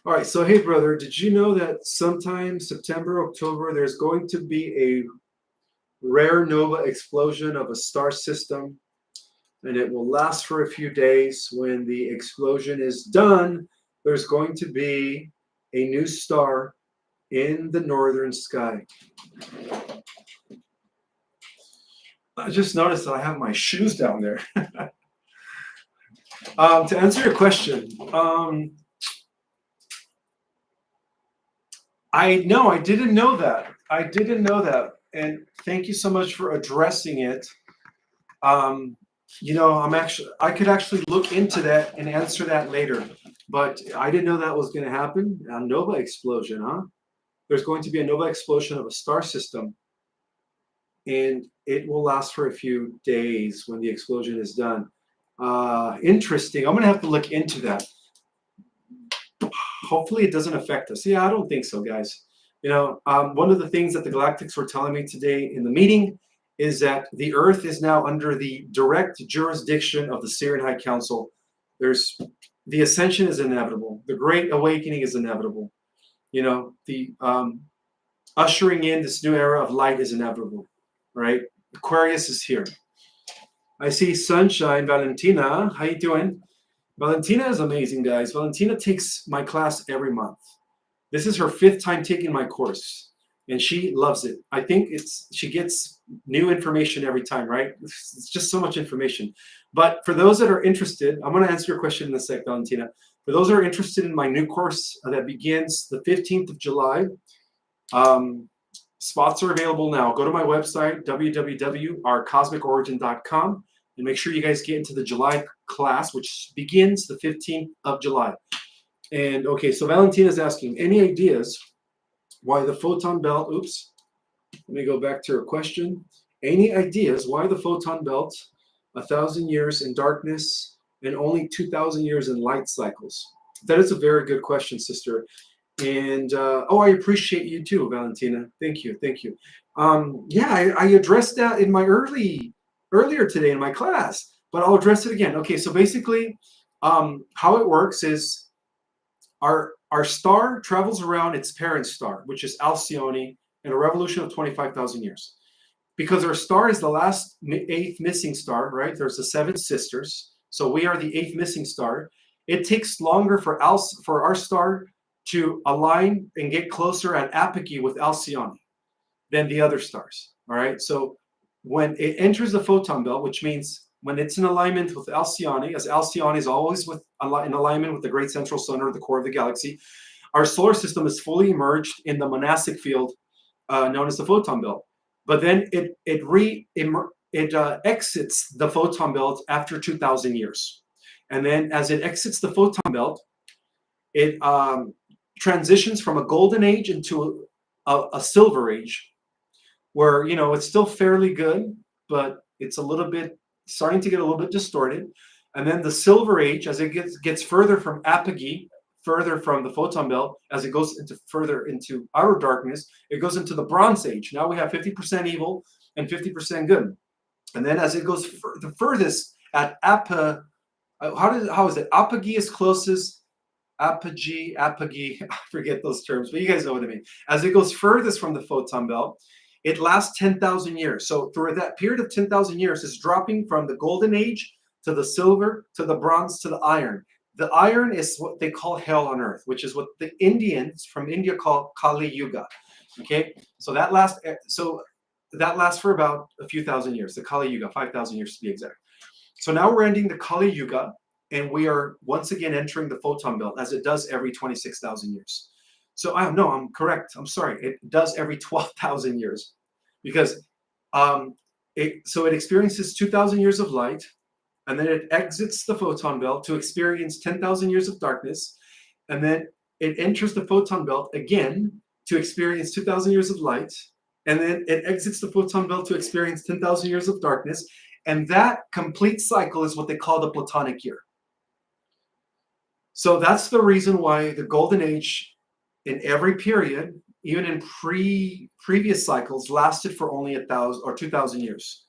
All right, so hey, brother, did you know that sometime September, October, there's going to be a rare nova explosion of a star system? And it will last for a few days. When the explosion is done, there's going to be a new star in the northern sky. I just noticed that I have my shoes down there. To answer your question, I didn't know that. I didn't know that. And thank you so much for addressing it. I could actually look into that and answer that later, but I didn't know that was going to happen. A nova explosion, huh? There's going to be a nova explosion of a star system, and it will last for a few days when the explosion is done. Interesting. I'm going to have to look into that. Hopefully it doesn't affect us. Yeah, I don't think so, guys. One of the things that the Galactics were telling me today in the meeting is that the Earth is now under the direct jurisdiction of the Syrian High Council. The Ascension is inevitable. The Great Awakening is inevitable. The ushering in this new era of light is inevitable, right? Aquarius is here. I see Sunshine, Valentina. How you doing? Valentina is amazing, guys. Valentina takes my class every month. This is her 5th time taking my course, and she loves it. I think she gets new information every time, right? It's just so much information. But for those that are interested, I'm going to answer your question in a sec, Valentina. For those that are interested in my new course that begins the 15th of July, spots are available now. Go to my website, www.ourcosmicorigin.com, and make sure you guys get into the July class, which begins the 15th of July. And okay, so Valentina is asking, any ideas why the photon belt, let me go back to her question. Any ideas why the photon belt, 1,000 years in darkness and only 2,000 years in light cycles? That is a very good question, sister. And I appreciate you too, Valentina. Thank you. I addressed that in my earlier today in my class, but I'll address it again. Okay, so basically, how it works is our star travels around its parent star, which is Alcyone, in a revolution of 25,000 years. Because our star is the last 8th missing star, right? There's the 7 sisters, so we are the 8th missing star. It takes longer for our star to align and get closer at apogee with Alcyone than the other stars. All right. So when it enters the photon belt, which means when it's in alignment with Alcyone, as Alcyone is always in alignment with the great central sun or the core of the galaxy, our solar system is fully immersed in the monastic field known as the photon belt. But then it exits the photon belt after 2,000 years. And then as it exits the photon belt, it transitions from a golden age into a silver age, where, you know, it's still fairly good, but it's a little bit starting to get a little bit distorted. And then the silver age, as it gets further from apogee, further from the photon belt, as it goes into further into outer darkness, it goes into the bronze age. Now we have 50% evil and 50% good. And then as it goes the furthest at how is it? Apogee is closest. Apogee, I forget those terms, but you guys know what I mean. As it goes furthest from the photon belt, it lasts 10,000 years. So through that period of 10,000 years, it's dropping from the golden age to the silver to the bronze to the iron. The iron is what they call hell on earth, which is what the Indians from India call Kali Yuga. Okay, so that lasts for about a few thousand years. The Kali Yuga, 5,000 years to be exact. So now we're ending the Kali Yuga, and we are once again entering the photon belt, as it does every 26,000 years. So I'm correct. I'm sorry. It does every 12,000 years, because it experiences 2,000 years of light, and then it exits the photon belt to experience 10,000 years of darkness, and then it enters the photon belt again to experience 2,000 years of light, and then it exits the photon belt to experience 10,000 years of darkness, and that complete cycle is what they call the Platonic year. So that's the reason why the golden age in every period, even in previous cycles, lasted for only 1,000 or 2,000 years.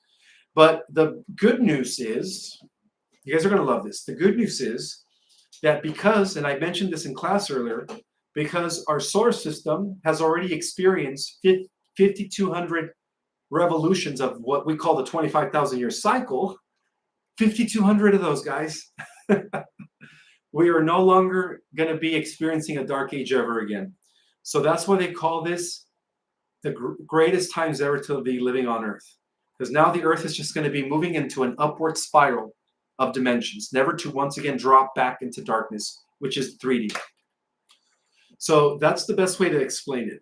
But the good news is, you guys are going to love this. The good news is that because, and I mentioned this in class earlier, because our solar system has already experienced 5,200 revolutions of what we call the 25,000 year cycle, 5,200 of those, guys, we are no longer going to be experiencing a dark age ever again. So that's why they call this the greatest times ever to be living on Earth. Because now the Earth is just going to be moving into an upward spiral of dimensions, never to once again drop back into darkness, which is 3D. So that's the best way to explain it.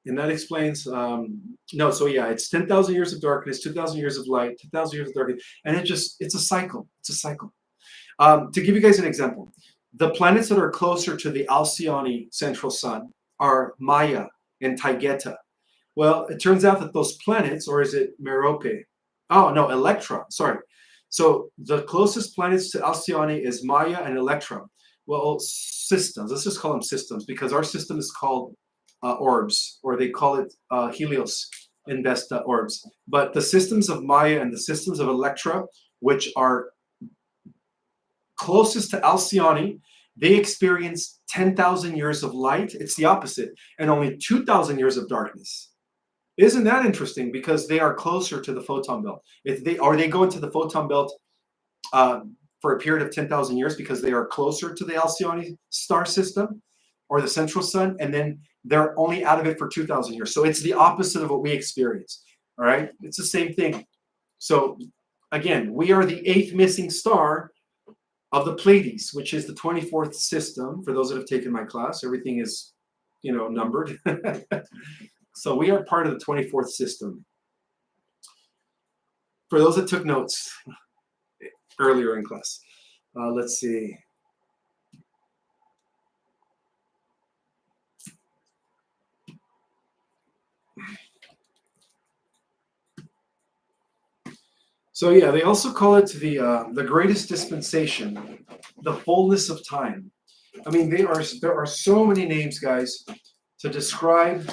And that explains, it's 10,000 years of darkness, 2,000 years of light, 2,000 years of darkness. And it's a cycle. It's a cycle. To give you guys an example, the planets that are closer to the Alcyone central sun are Maya and Taygeta. Well, it turns out that those planets, or is it Merope? Oh, no, Electra, sorry. So the closest planets to Alcyone is Maya and Electra. Well, systems, let's just call them systems, because our system is called orbs, or they call it Helios in Vesta orbs. But the systems of Maya and the systems of Electra, which are closest to Alcyone, they experience 10,000 years of light. It's the opposite, and only 2,000 years of darkness. Isn't that interesting? Because they are closer to the photon belt. If they go into the photon belt for a period of 10,000 years because they are closer to the Alcyone star system or the central sun, and then they're only out of it for 2,000 years. So it's the opposite of what we experience. All right, it's the same thing. So again, we are the 8th missing star of the Pleiades, which is the 24th system. For those that have taken my class, everything is, numbered. So we are part of the 24th system. For those that took notes earlier in class, let's see. So yeah, they also call it the greatest dispensation, the fullness of time. I mean, there are so many names, guys, to describe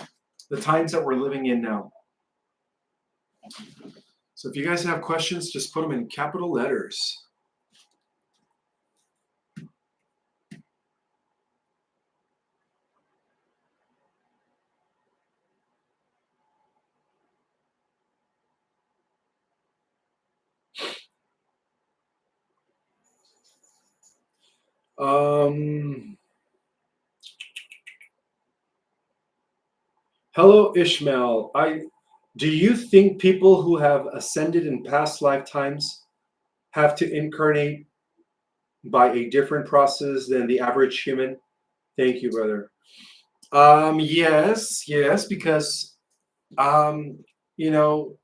the times that we're living in now. So if you guys have questions, just put them in capital letters. Hello, Ishmael. Do you think people who have ascended in past lifetimes have to incarnate by a different process than the average human? Thank you, brother. Yes, because um, you know,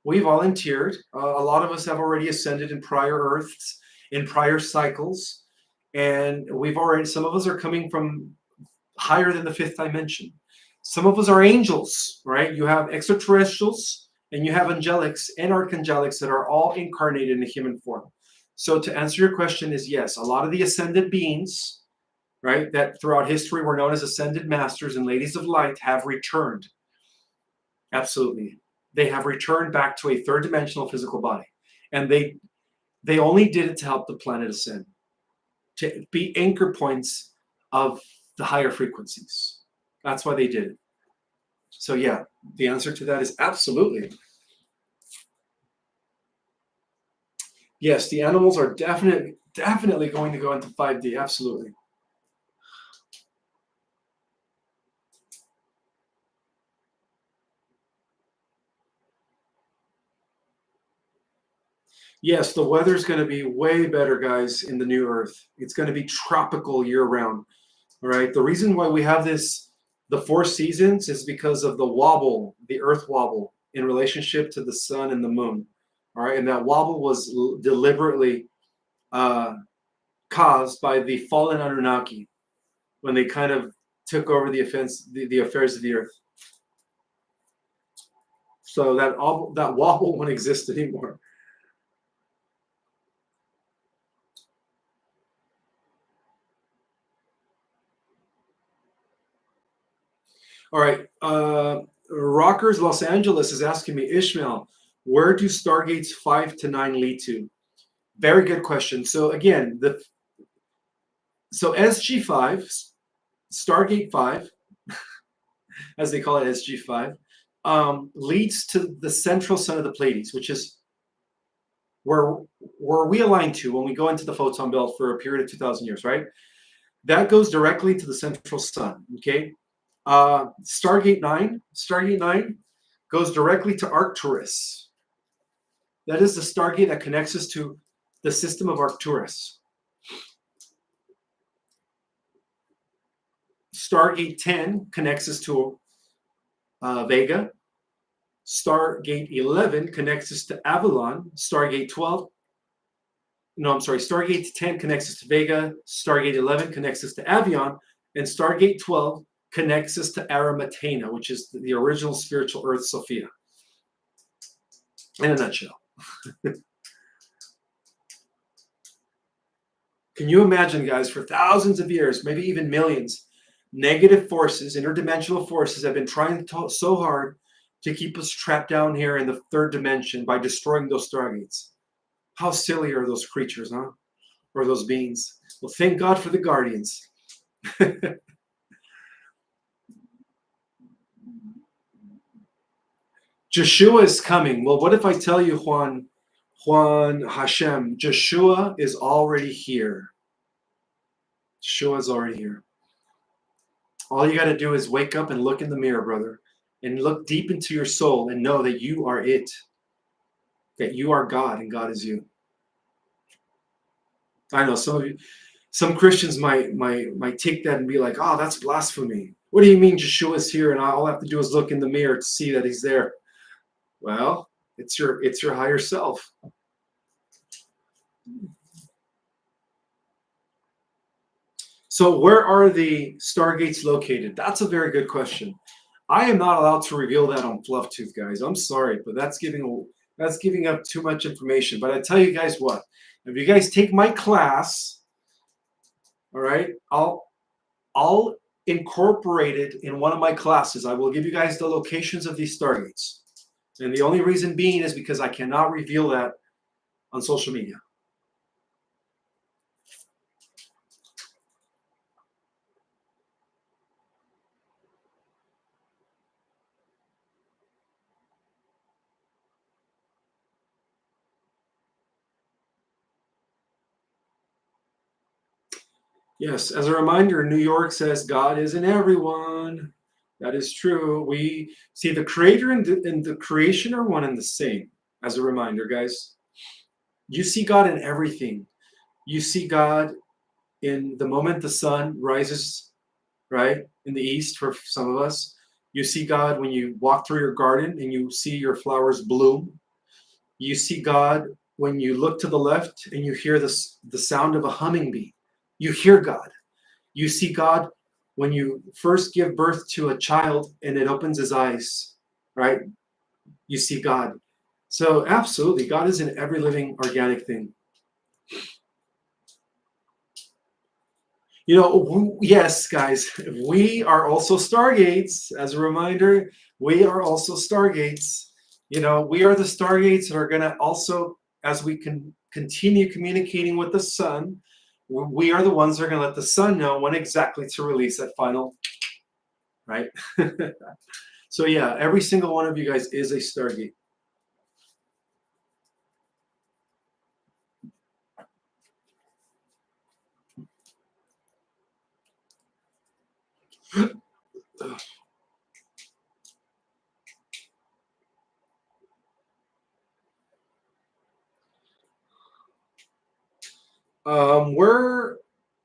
we volunteered. A lot of us have already ascended in prior Earths, in prior cycles, and we've already. Some of us are coming from higher than the fifth dimension. Some of us are angels, right? You have extraterrestrials and you have angelics and archangelics that are all incarnated in a human form. So to answer your question is yes, a lot of the ascended beings, right, that throughout history were known as ascended masters and ladies of light have returned. Absolutely. They have returned back to a third dimensional physical body. And they only did it to help the planet ascend, to be anchor points of the higher frequencies. That's why they did it. So yeah, the answer to that is absolutely. Yes, the animals are definitely going to go into 5D. Absolutely. Yes, the weather's going to be way better, guys, in the new Earth. It's going to be tropical year round. All right. The reason why we have the four seasons, is because of the wobble, the Earth wobble in relationship to the sun and the moon. All right. And that wobble was deliberately uh, caused by the fallen Anunnaki when they kind of took over the affairs of the Earth. So that wobble won't exist anymore. All right. Rockers Los Angeles is asking me, Ishmael, where do Stargates 5 to 9 lead to? Very good question. So again, SG5, Stargate 5, as they call it, SG5, leads to the central sun of the Pleiades, which is where we align to when we go into the photon belt for a period of 2,000 years, right? That goes directly to the central sun. Okay. Stargate 9 goes directly to Arcturus. That is the Stargate that connects us to the system of Arcturus. Stargate 10 connects us to Vega. Stargate 11 connects us to Avalon. Stargate 12, no, I'm sorry, Stargate 10 connects us to Vega. Stargate 11 connects us to Avion. And Stargate 12 connects us to Aramatena, which is the original spiritual Earth, Sophia. In a nutshell. Can you imagine, guys, for thousands of years, maybe even millions, negative forces, interdimensional forces have been trying so hard to keep us trapped down here in the third dimension by destroying those stargates. How silly are those creatures, huh? Or those beings? Well, thank God for the guardians. Joshua is coming. Well, what if I tell you, Juan Hashem, Joshua is already here. Joshua is already here. All you got to do is wake up and look in the mirror, brother, and look deep into your soul and know that you are it, that you are God and God is you. I know some Christians might take that and be like, "Oh, that's blasphemy. What do you mean Yeshua's here and all I have to do is look in the mirror to see that he's there?" Well, it's your higher self. So where are the Stargates located? That's a very good question. I am not allowed to reveal that on Fluff Tooth, guys. I'm sorry, but that's giving up too much information. But I tell you guys what, if you guys take my class, all right, I'll incorporate it in one of my classes. I will give you guys the locations of these Stargates. And the only reason being is because I cannot reveal that on social media. Yes, as a reminder, New York says God is in everyone. That is true. We see the creator and the creation are one and the same. As a reminder, guys, you see God in everything. You see God in the moment the sun rises, right, in the east for some of us. You see God when you walk through your garden and you see your flowers bloom. You see God when you look to the left and you hear the sound of a hummingbee. You hear God. You see God when you first give birth to a child and it opens his eyes, right? You see God. So, absolutely, God is in every living organic thing. Yes, guys, we are also Stargates. As a reminder, we are also Stargates. We are the Stargates that are going to also, as we can continue communicating with the sun, we are the ones that are going to let the sun know when exactly to release that final, right? So, yeah, every single one of you guys is a Stargate.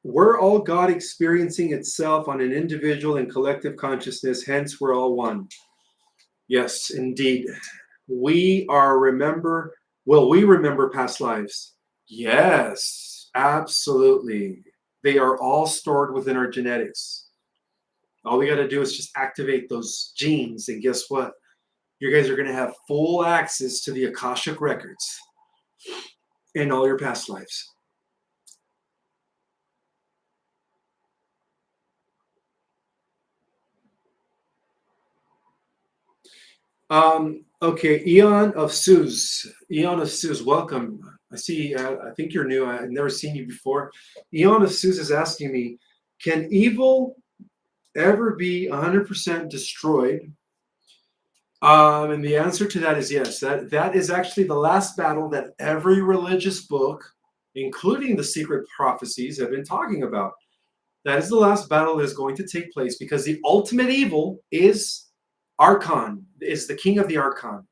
We're all God experiencing itself on an individual and collective consciousness, hence we're all one. Yes, indeed. We remember past lives. Yes, absolutely. They are all stored within our genetics. All we got to do is just activate those genes, and guess what? You guys are going to have full access to the Akashic records in all your past lives. Okay, Eon of Suz. Eon of Suz, welcome. I see, I think you're new. I've never seen you before. Eon of Suz is asking me, can evil ever be 100% destroyed? And the answer to that is yes. That is actually the last battle that every religious book, including the secret prophecies, have been talking about. That is the last battle that is going to take place because the ultimate evil is Archon, is the king of the Archon.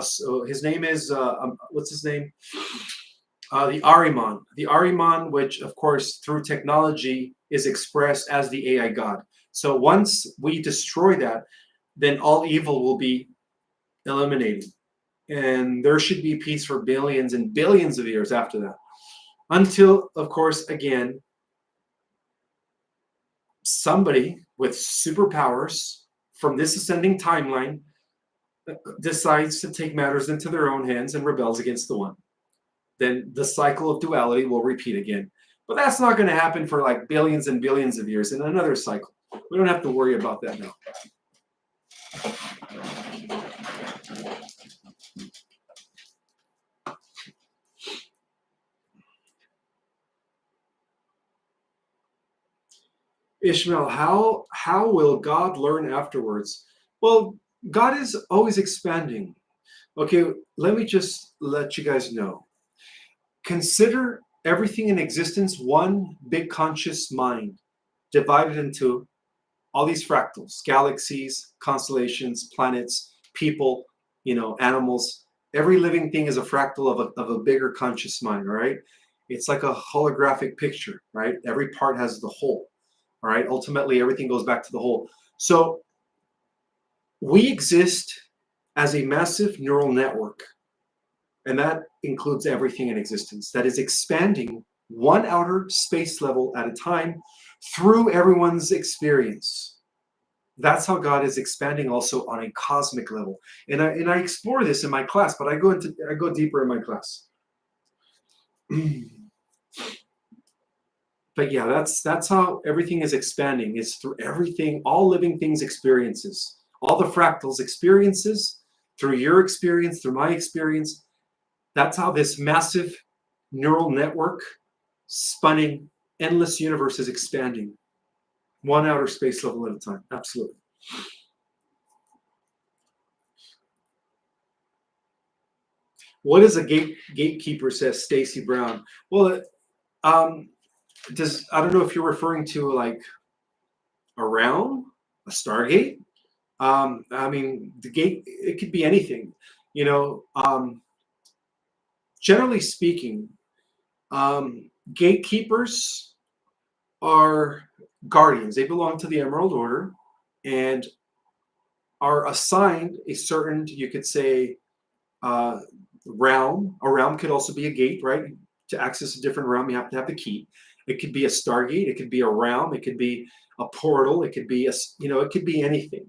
So his name is what's his name? The Ahriman. The Ahriman, which of course through technology is expressed as the AI god. So once we destroy that, then all evil will be eliminated, and there should be peace for billions and billions of years after that. Until, of course, again, somebody with superpowers from this ascending timeline decides to take matters into their own hands and rebels against the one. Then the cycle of duality will repeat again. But that's not going to happen for like billions and billions of years in another cycle. We don't have to worry about that now. Ishmael, how will God learn afterwards? Well, God is always expanding. Okay, let me just let you guys know. Consider everything in existence one big conscious mind divided into all these fractals, galaxies, constellations, planets, people, animals. Every living thing is a fractal of a bigger conscious mind, all right? It's like a holographic picture, right? Every part has the whole, all right? Ultimately, everything goes back to the whole. So we exist as a massive neural network, and that includes everything in existence that is expanding one outer space level at a time through everyone's experience. That's how God is expanding also on a cosmic level. And I explore this in my class, but I go deeper in my class. But yeah, that's how everything is expanding. It's through everything, all living things experiences, all the fractals experiences, through your experience, through my experience. That's how this massive neural network spanning endless universe is expanding, one outer space level at a time. Absolutely. What is a gatekeeper? Says Stacy Brown. Well, um, I don't know if you're referring to like around a Stargate. I mean, the gate, it could be anything, you know. Generally speaking, gatekeepers are guardians. They belong to the Emerald Order and are assigned a certain, you could say, uh, realm. A realm could also be a gate, right? To access a different realm, you have to have the key. It could be a Stargate. It could be a realm. It could be a portal. It could be it could be anything.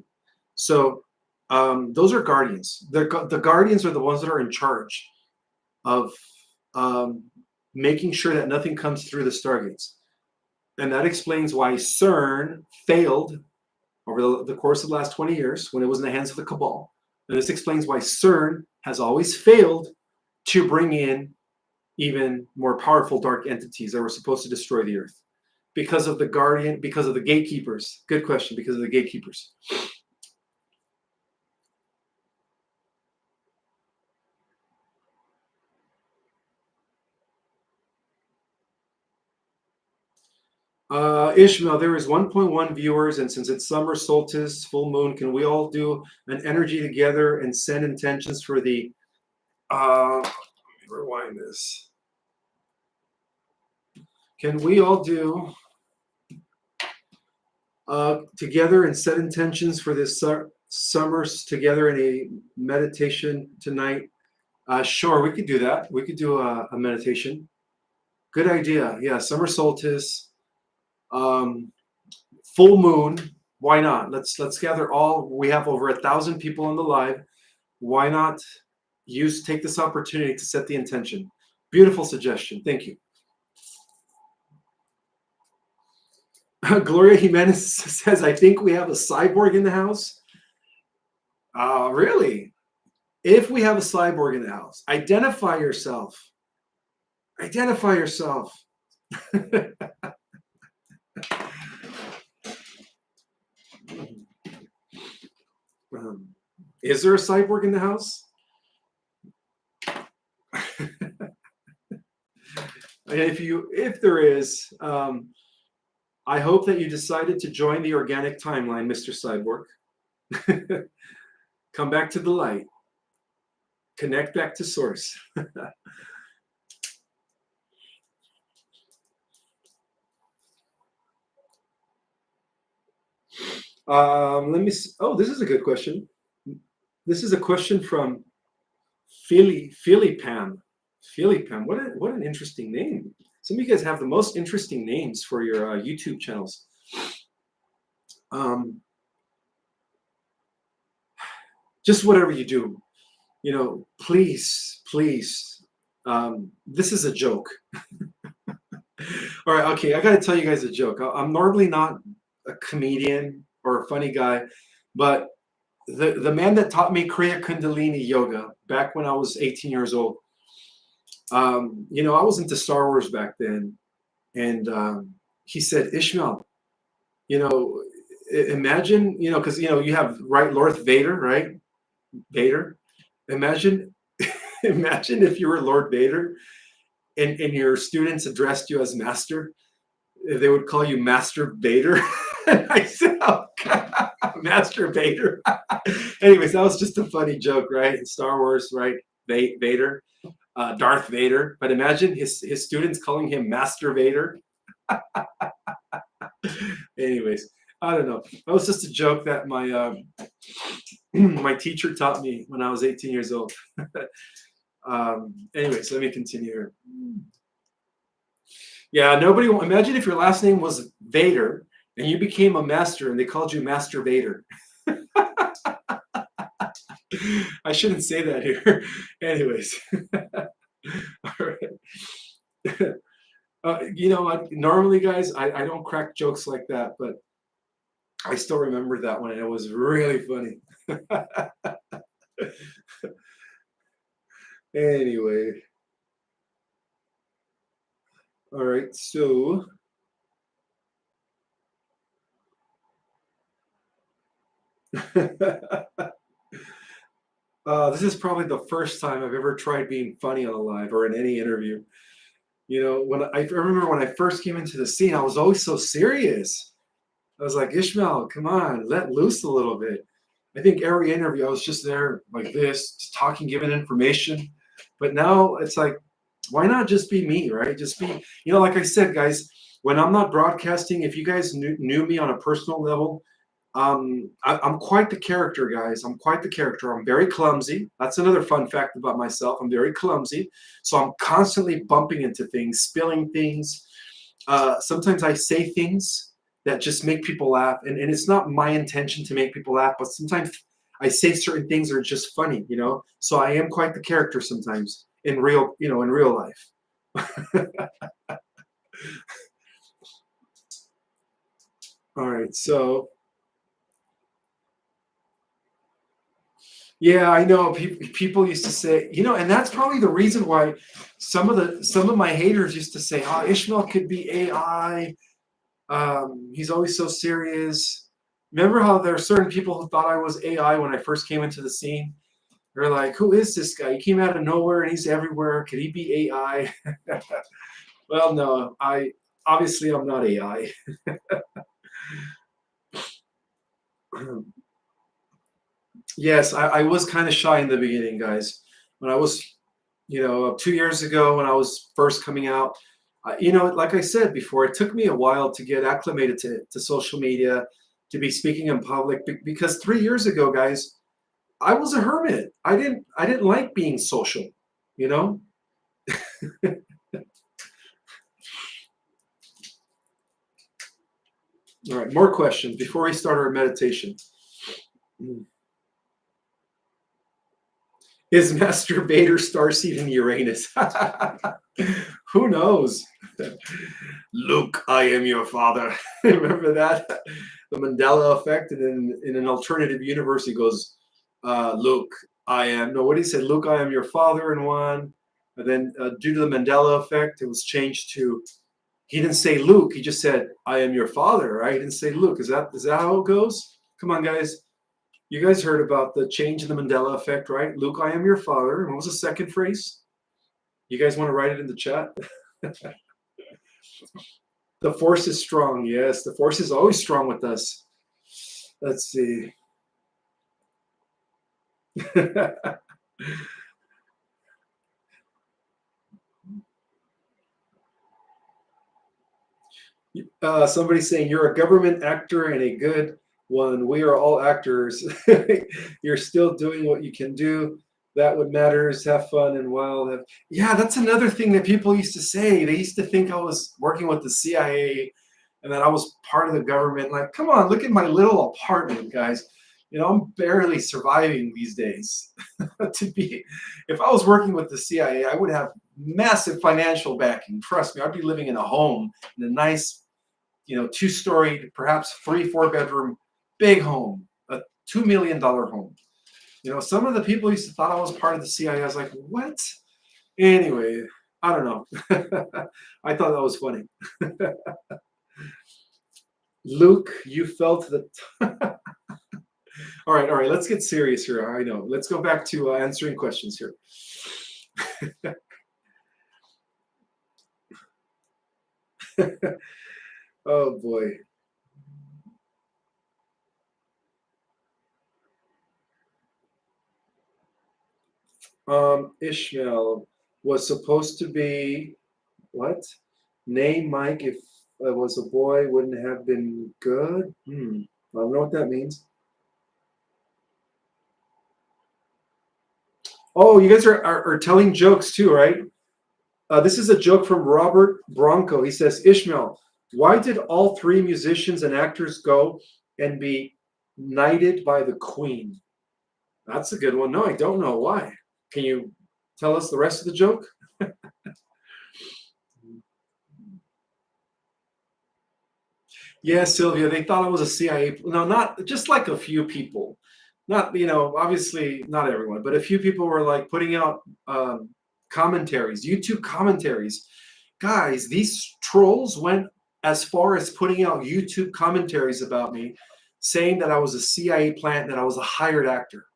So those are guardians. The guardians are the ones that are in charge of um, making sure that nothing comes through the Stargates. And that explains why CERN failed over the course of the last 20 years when it was in the hands of the cabal. And this explains why CERN has always failed to bring in even more powerful dark entities that were supposed to destroy the Earth. Because of because of the gatekeepers. Good question, because of the gatekeepers. Ishmael, there is 1.1 viewers, and since it's summer solstice, full moon, can we all do an energy together and send intentions for the let me rewind this. Can we all do together and set intentions for this summer together in a meditation tonight? Sure, we could do that. We could do a meditation. Good idea. Yeah, summer solstice, full moon. Why not? Let's gather all. We have over 1,000 people on the live. Why not take this opportunity to set the intention? Beautiful suggestion. Thank you. Gloria Jimenez says, I think we have a cyborg in the house. Really? If we have a cyborg in the house, identify yourself. Identify yourself. Is there a cyborg in the house? If there is, I hope that you decided to join the organic timeline, Mr. Cyborg. Come back to the light. Connect back to source. Let me see. Oh, this is a good question. This is a question from Philly Pam. Philly Pam. What an interesting name. Some of you guys have the most interesting names for your YouTube channels. Just whatever you do, please, this is a joke. All right, okay, I got to tell you guys a joke. I'm normally not a comedian or a funny guy, but the man that taught me Kriya Kundalini yoga back when I was 18 years old, I was into Star Wars back then, and he said, Ishmael, imagine, because you have Lord Vader, right? Vader. Imagine if you were Lord Vader and your students addressed you as Master. They would call you Master Vader. I said, oh, God, Master Vader. Anyways, that was just a funny joke, right? In Star Wars, right? Vader, Darth Vader. But imagine his students calling him Master Vader. Anyways, I don't know. That was just a joke that my my teacher taught me when I was 18 years old. Anyways, let me continue here. Yeah, nobody will imagine if your last name was Vader and you became a master and they called you Master Vader. I shouldn't say that here. Anyways. All right. Normally, guys, I don't crack jokes like that, but I still remember that one. And it was really funny. Anyway. All right, so this is probably the first time I've ever tried being funny on a live or in any interview. I remember when I first came into the scene, I was always so serious. I was like, Ishmael, come on, let loose a little bit. I think every interview I was just there like this, just talking, giving information. But now it's like, why not just be me, right? Just be, like I said, guys, when I'm not broadcasting, if you guys knew me on a personal level, I'm quite the character, guys. I'm quite the character. I'm very clumsy. That's another fun fact about myself. I'm very clumsy. So I'm constantly bumping into things, spilling things. Sometimes I say things that just make people laugh. And it's not my intention to make people laugh, but sometimes I say certain things that are just funny. So I am quite the character sometimes in real life. All right. So yeah, I know. People used to say, and that's probably the reason why some of my haters used to say, "Oh, Ishmael could be AI. He's always so serious." Remember how there are certain people who thought I was AI when I first came into the scene? They're like, "Who is this guy? He came out of nowhere and he's everywhere. Could he be AI?" Well, no, I'm not AI. Yes, I was kind of shy in the beginning, guys. When I was, 2 years ago, when I was first coming out, like I said before, it took me a while to get acclimated to social media, to be speaking in public, because 3 years ago, guys, I was a hermit. I didn't like being social, you know. All right, more questions before we start our meditation. Is Master Vader starseed in Uranus? Who knows? Luke, I am your father. Remember that? The Mandela effect. And then in an alternative universe, he goes, Luke, I am. No, what he said, Luke, I am your father in one. And then due to the Mandela effect, it was changed to, he didn't say Luke. He just said, I am your father, right? He didn't say Luke. Is that how it goes? Come on, guys. You guys heard about the change in the Mandela effect, right? Luke, I am your father. And what was the second phrase? You guys want to write it in the chat? The force is strong. Yes, the force is always strong with us. Let's see. Somebody's saying you're a government actor and a good one. We are all actors. You're still doing what you can do. That what matters. Have fun and wild. Yeah, that's another thing that people used to say. They used to think I was working with the CIA and that I was part of the government. Like, come on, look at my little apartment, guys. I'm barely surviving these days. If I was working with the CIA, I would have massive financial backing. Trust me, I'd be living in a home in a nice, 2-story, perhaps 3-4 bedroom, big home, a $2 million home. Some of the people used to thought I was part of the CIA. I was like, what? Anyway, I don't know. I thought that was funny. Luke, you felt the. All right. Let's get serious here. I know. Let's go back to answering questions here. Oh boy. Ishmael was supposed to be what? Name Mike if I was a boy wouldn't have been good. I don't know what that means. Oh, you guys are telling jokes too, right? This is a joke from Robert Bronco. He says, Ishmael, why did all three musicians and actors go and be knighted by the queen? That's a good one. No, I don't know why. Can you tell us the rest of the joke? Yeah, Sylvia, they thought I was a CIA. No, not just like a few people. Not, obviously not everyone, but a few people were like putting out commentaries, YouTube commentaries. Guys, these trolls went as far as putting out YouTube commentaries about me, saying that I was a CIA plant, that I was a hired actor.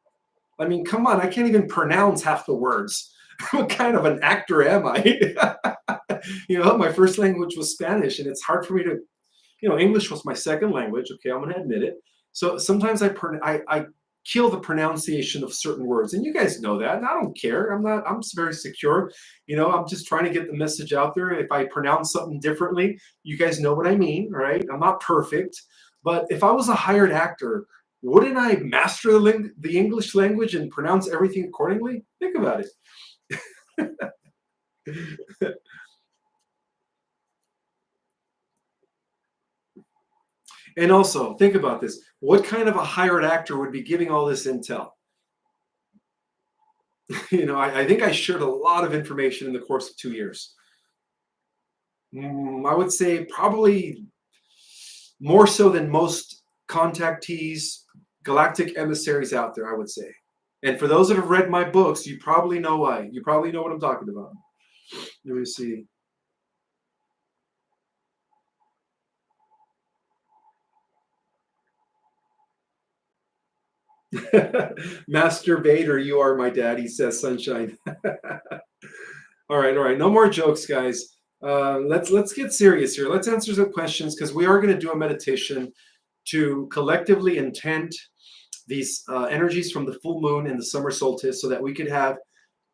I mean, come on, I can't even pronounce half the words. What kind of an actor am I? My first language was Spanish, and it's hard for me to, English was my second language. Okay, I'm going to admit it. So sometimes I kill the pronunciation of certain words. And you guys know that, and I don't care. I'm very secure. I'm just trying to get the message out there. If I pronounce something differently, you guys know what I mean, right? I'm not perfect. But if I was a hired actor, wouldn't I master the English language and pronounce everything accordingly? Think about it. And also, think about this. What kind of a hired actor would be giving all this intel? I think I shared a lot of information in the course of 2 years. I would say probably more so than most contactees, galactic emissaries out there, I would say. And for those that have read my books, you probably know why. You probably know what I'm talking about. Let me see. Master Vader, you are my daddy, says Sunshine. All right. No more jokes, guys. Let's get serious here. Let's answer some questions because we are going to do a meditation to collectively intend these energies from the full moon and the summer solstice so that we could have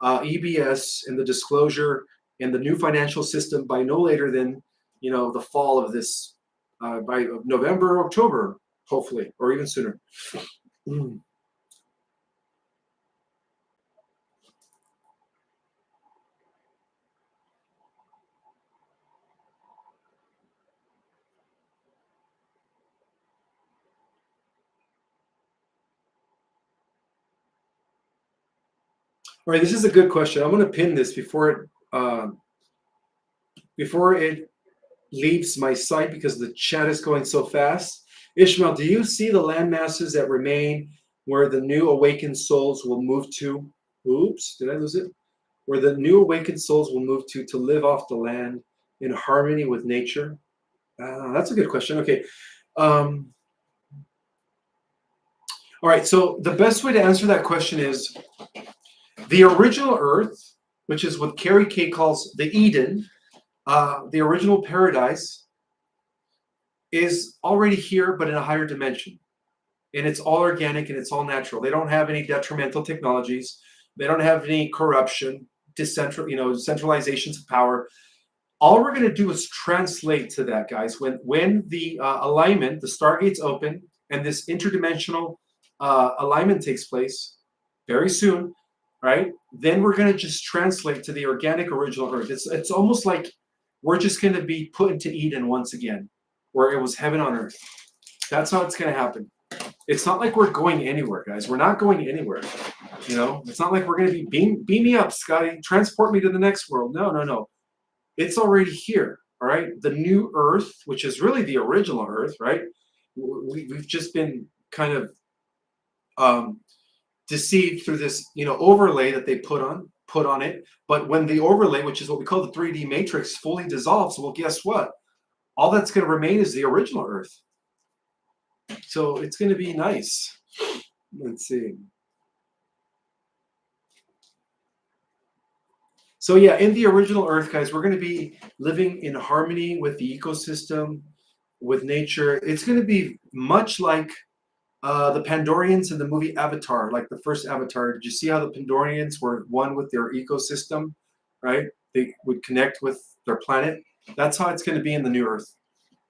EBS and the disclosure and the new financial system by no later than the fall of this by November, October, hopefully, or even sooner. All right, this is a good question. I'm going to pin this before it leaves my site because the chat is going so fast. Ishmael, do you see the land masses that remain where the new awakened souls will move to? Oops, did I lose it? Where the new awakened souls will move to live off the land in harmony with nature? That's a good question. Okay. All right, so the best way to answer that question is the original Earth, which is what Carrie K calls the Eden, the original paradise, is already here, but in a higher dimension. And it's all organic and it's all natural. They don't have any detrimental technologies. They don't have any corruption, centralizations of power. All we're going to do is translate to that, guys. When the alignment, the Stargates open, and this interdimensional alignment takes place very soon, right? Then we're going to just translate to the organic original Earth. It's almost like we're just going to be put into Eden once again, where it was heaven on earth. That's how it's going to happen. It's not like we're going anywhere, guys. We're not going anywhere. It's not like we're going to be beam me up, Scotty. Transport me to the next world. No. It's already here. All right. The new Earth, which is really the original Earth, right? We've just been kind of deceived through this, overlay that they put on it. But when the overlay, which is what we call the 3D matrix, fully dissolves, well, guess what? All that's going to remain is the original Earth. So it's going to be nice. Let's see. So yeah, in the original Earth, guys, we're going to be living in harmony with the ecosystem, with nature. It's going to be much like the Pandorians in the movie Avatar, like the first Avatar. Did you see how the Pandorians were one with their ecosystem, right? They would connect with their planet. That's how it's going to be in the new Earth,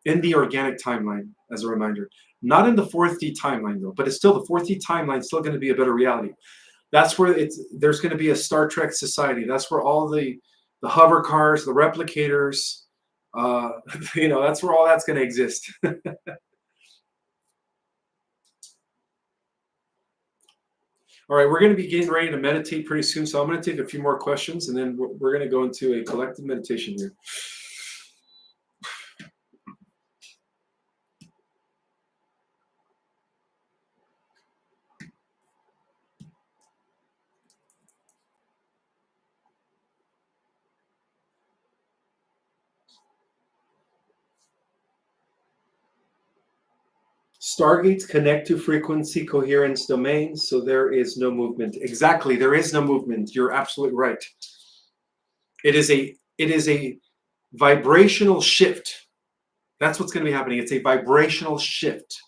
in the organic timeline, as a reminder. Not in the 4D timeline, though, but it's still the 4D timeline is still going to be a better reality. That's where there's going to be a Star Trek society. That's where all the hover cars, the replicators, that's where all that's going to exist. All right, we're going to be getting ready to meditate pretty soon, so I'm going to take a few more questions, and then we're going to go into a collective meditation here. Stargates connect to frequency coherence domains, so there is no movement. Exactly, there is no movement. You're absolutely right. It is a vibrational shift. That's what's going to be happening. It's a vibrational shift.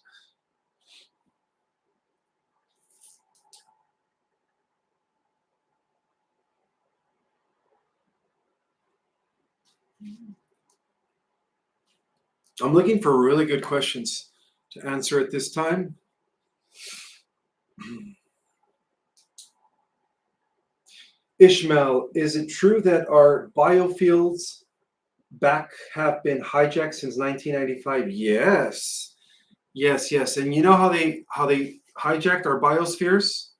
I'm looking for really good questions to answer at this time. Ishmael, is it true that our biofields back have been hijacked since 1995? Yes. Yes, yes. And you know how they hijacked our biospheres?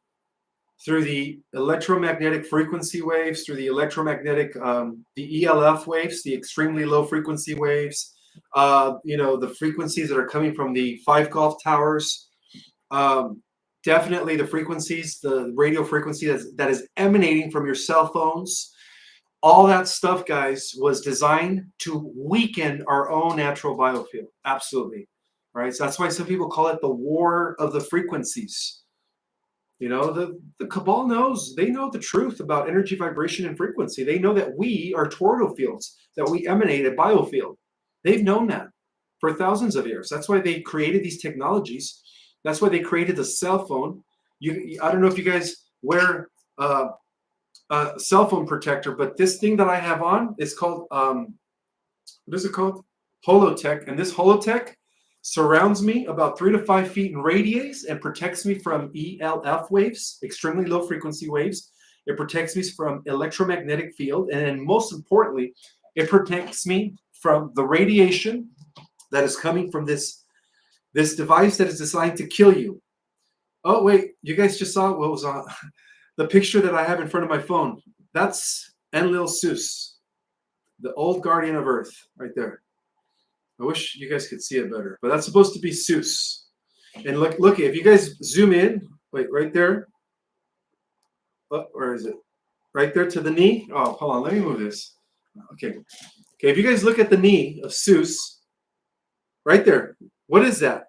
Through the electromagnetic frequency waves, through the electromagnetic, the ELF waves, the extremely low frequency waves, the frequencies that are coming from the 5 Gulf towers, um, definitely the frequencies, the radio frequency that is emanating from your cell phones, all that stuff, guys, was designed to weaken our own natural biofield. Absolutely. Right. So that's why some people call it the war of the frequencies. The cabal knows, they know the truth about energy, vibration, and frequency. They know that we are toroidal fields, that we emanate a biofield. They've known that for thousands of years. That's why they created these technologies. That's why they created the cell phone. I don't know if you guys wear a cell phone protector, but this thing that I have on is called, what is it called? Holotech. And this Holotech surrounds me about 3 to 5 feet in radius and protects me from ELF waves, extremely low frequency waves. It protects me from electromagnetic field. And then most importantly, it protects me from the radiation that is coming from this device that is designed to kill you. Oh, wait, you guys just saw what was on the picture that I have in front of my phone. That's Enlil Sus, the old guardian of Earth, right there. I wish you guys could see it better, but that's supposed to be Sus. And look, if you guys zoom in, wait, right there. Oh, where is it? Right there to the knee. Oh, hold on, let me move this. Okay. If you guys look at the knee of Sus, right there, what is that?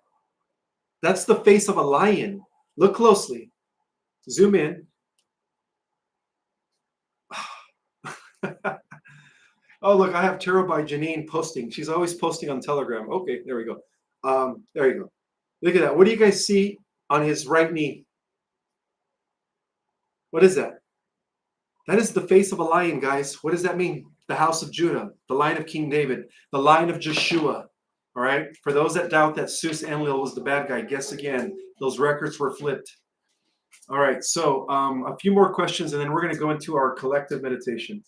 That's the face of a lion. Look closely. Zoom in. Oh, look, I have Tarot by Janine posting. She's always posting on Telegram. Okay, there we go. There you go. Look at that. What do you guys see on his right knee? What is that? That is the face of a lion, guys. What does that mean? The house of Judah, the line of King David, the line of Joshua. All right. For those that doubt that Sus Enlil was the bad guy, guess again. Those records were flipped. All right. So a few more questions, and then we're going to go into our collective meditation.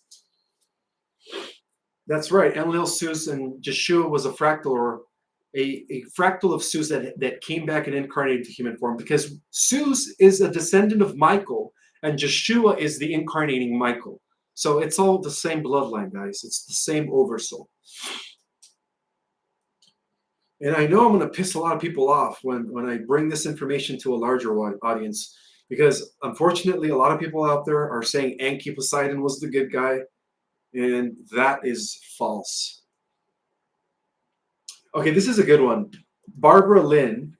That's right. Enlil, Sus, and Joshua was a fractal, or a fractal of Sus that came back and incarnated into human form, because Sus is a descendant of Michael, and Joshua is the incarnating Michael. So it's all the same bloodline, guys. It's the same oversoul. And I know I'm going to piss a lot of people off when I bring this information to a larger audience, because unfortunately, a lot of people out there are saying Enki Poseidon was the good guy, and that is false. Okay, this is a good one. Barbara Lynn,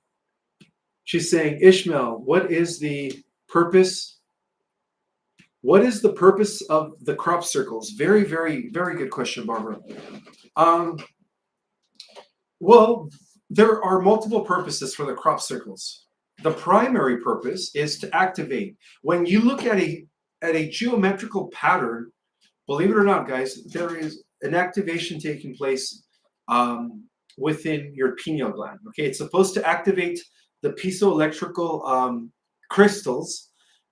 she's saying, Ishmael, what is the purpose? What is the purpose of the crop circles? Very, very, very good question, Barbara. Well, there are multiple purposes for the crop circles. The primary purpose is to activate. When you look at a geometrical pattern, believe it or not, guys, there is an activation taking place within your pineal gland. Okay, it's supposed to activate the piezoelectrical crystals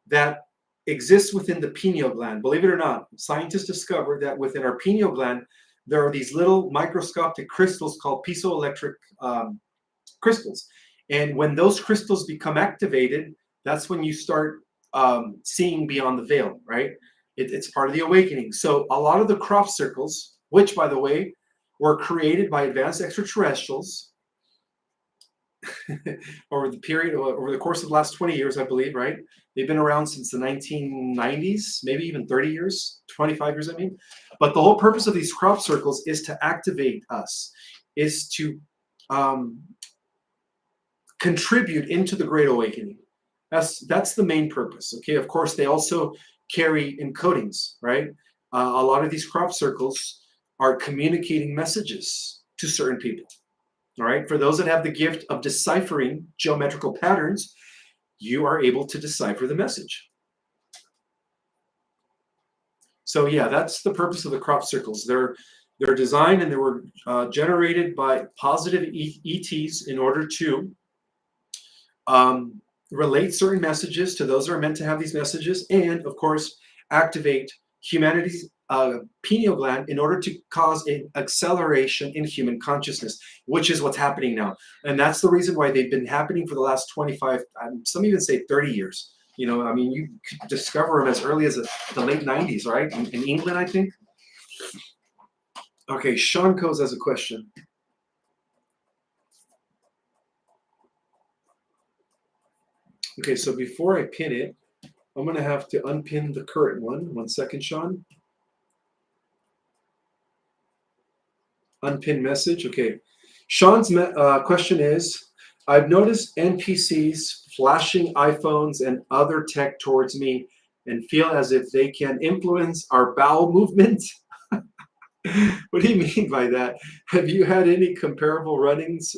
that exist within the pineal gland. Believe it or not, scientists discovered that within our pineal gland, there are these little microscopic crystals called piezoelectric crystals. And when those crystals become activated, that's when you start seeing beyond the veil, right? It's part of the awakening. So a lot of the crop circles, which, by the way, were created by advanced extraterrestrials over the course of the last 20 years, I believe, right? They've been around since the 1990s, maybe even 30 years, 25 years, I mean. But the whole purpose of these crop circles is to activate us, is to contribute into the Great Awakening. That's the main purpose. Okay, of course, they also carry encodings, right? A lot of these crop circles are communicating messages to certain people. All right, for those that have the gift of deciphering geometrical patterns, you are able to decipher the message. So yeah, that's the purpose of the crop circles. They're They're designed and they were generated by positive ETs in order to um, relate certain messages to those that are meant to have these messages, and of course, activate humanity's pineal gland in order to cause an acceleration in human consciousness, which is what's happening now. And that's the reason why they've been happening for the last 25, some even say 30 years. You know, I mean, you could discover them as early as the late 90s, right? In England, I think. Okay, Sean Coes has a question. Okay, so before I pin it, I'm going to have to unpin the current one. 1 second, Sean. Unpin message. Okay. Sean's question is, I've noticed NPCs flashing iPhones and other tech towards me and feel as if they can influence our bowel movement. What do you mean by that? Have you had any comparable run-ins?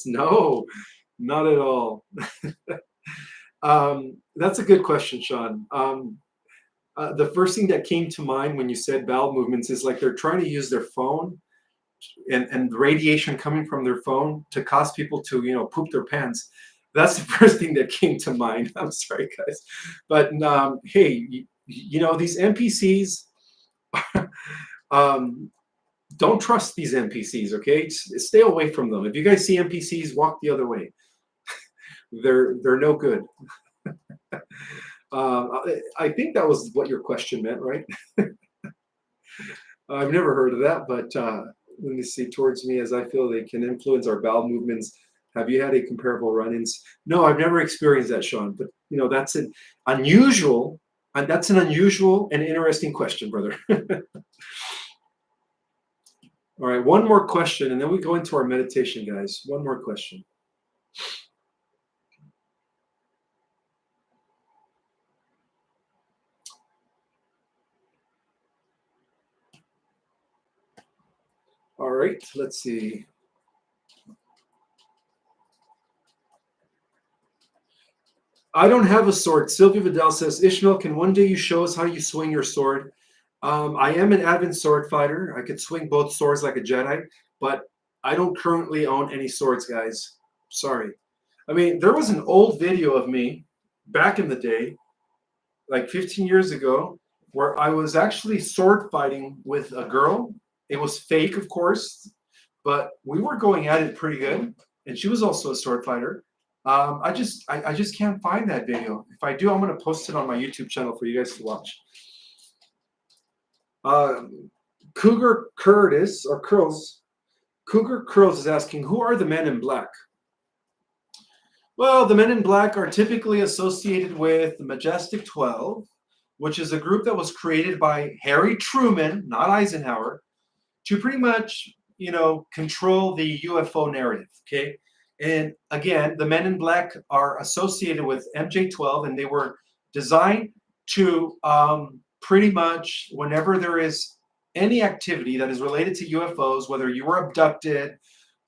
No, not at all. That's a good question, Sean. The first thing that came to mind when you said bowel movements is like they're trying to use their phone and radiation coming from their phone to cause people to, you know, poop their pants. That's the first thing that came to mind. I'm sorry, guys. But hey, you know, these NPCs, um, don't trust these NPCs, okay? Stay away from them. If you guys see NPCs, walk the other way. They're no good. I think that was what your question meant, right? I've never heard of that, but let me see. Towards me, as I feel they can influence our bowel movements. Have you had a comparable run-ins? No, I've never experienced that, Sean. But you know, that's an unusual, and that's an unusual and interesting question, brother. All right, one more question, and then we go into our meditation, guys. One more question. All right, let's see. I don't have a sword. Sylvia Vidal says, Ishmael, can one day you show us how you swing your sword? I am an avid sword fighter. I could swing both swords like a Jedi, but I don't currently own any swords, guys. Sorry. I mean, there was an old video of me back in the day, like 15 years ago, where I was actually sword fighting with a girl. It was fake, of course, but we were going at it pretty good. And she was also a sword fighter. I just can't find that video. If I do, I'm going to post it on my YouTube channel for you guys to watch. Cougar Curtis or Curls, Cougar Curls is asking, who are the men in black? Well, the men in black are typically associated with the Majestic 12, which is a group that was created by Harry Truman, not Eisenhower, to pretty much, you know, control the UFO narrative. Okay. And again, the men in black are associated with MJ12, and they were designed to pretty much, whenever there is any activity that is related to UFOs, whether you were abducted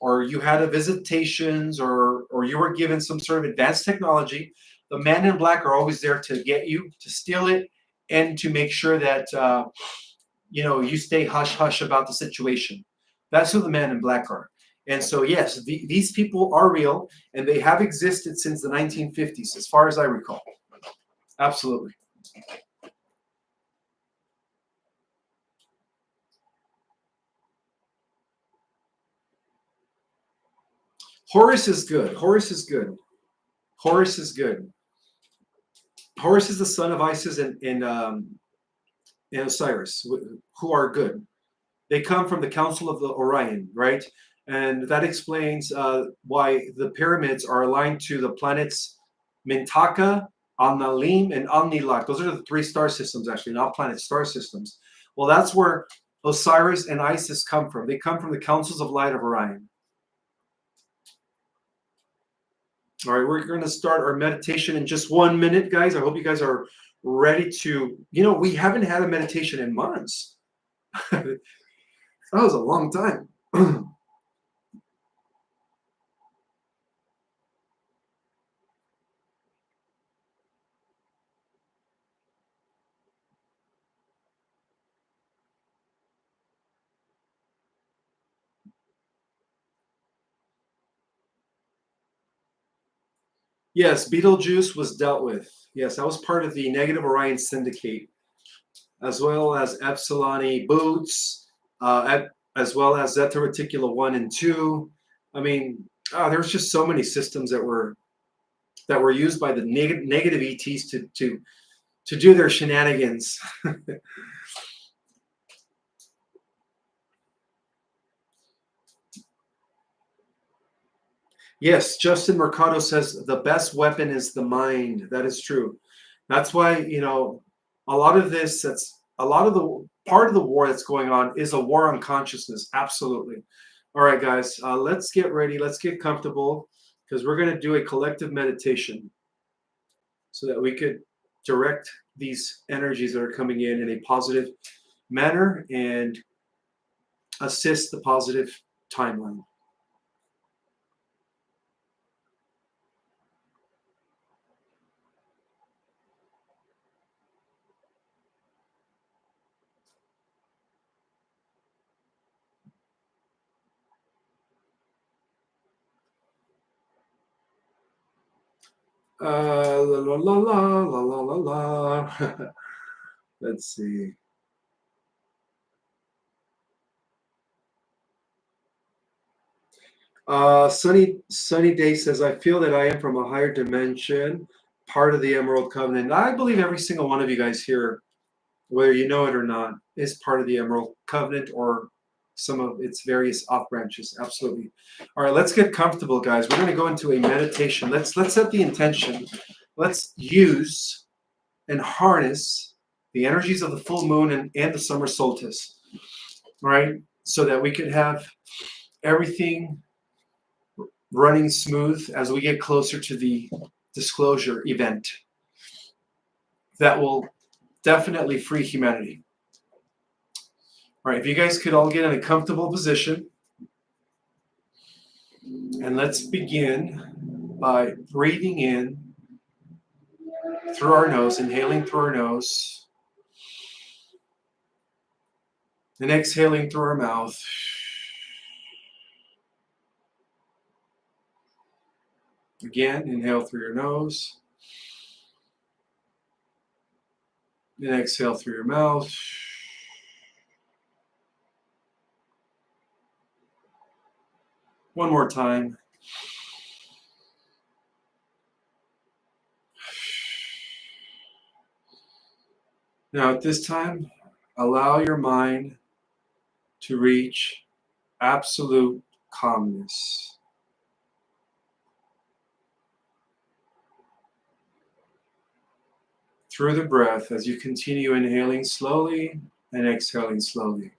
or you had a visitations or you were given some sort of advanced technology, the men in black are always there to get you, to steal it, and to make sure that you know, you stay hush hush about the situation. That's who the men in black are. And so, yes, these people are real, and they have existed since the 1950s, as far as I recall. Absolutely. Horus is good. Horus is good. Horus is good. Horus is the son of Isis and Osiris, who are good. They come from the Council of the Orion, right? And that explains why the pyramids are aligned to the planets Mintaka, Al-Nalim, and Al-Nilak. Those are the three star systems, actually, not planets, star systems. Well, that's where Osiris and Isis come from. They come from the Councils of Light of Orion. All right, we're going to start our meditation in just 1 minute, guys. I hope you guys are ready to, you know, we haven't had a meditation in months. That was a long time. Yes, Beetlejuice was dealt with. Yes, that was part of the Negative Orion Syndicate, as well as Epsilon Boots, as well as Zeta Reticula 1 and 2. I mean, there's just so many systems that were used by the negative ETs to do their shenanigans. Yes, Justin Mercado says the best weapon is the mind. That is true. That's why, a lot of this, that's a lot of the part of the war that's going on is a war on consciousness. Absolutely. All right, guys, let's get ready. Let's get comfortable because we're going to do a collective meditation so that we could direct these energies that are coming in a positive manner and assist the positive timeline. La la la la la la la la. Let's see. Sunny Day says, I feel that I am from a higher dimension, part of the Emerald Covenant. I believe every single one of you guys here, whether you know it or not, is part of the Emerald Covenant or some of its various off branches. Absolutely. All right, let's get comfortable, guys. We're going to go into a meditation. Let's set the intention. Let's use and harness the energies of the full moon and the summer solstice. All right, so that we could have everything running smooth as we get closer to the disclosure event that will definitely free humanity. All right, if you guys could all get in a comfortable position, and let's begin by breathing in through our nose, inhaling through our nose, and exhaling through our mouth. Again, inhale through your nose, and exhale through your mouth. One more time. Now, at this time, allow your mind to reach absolute calmness. Through the breath as you continue inhaling slowly and exhaling slowly.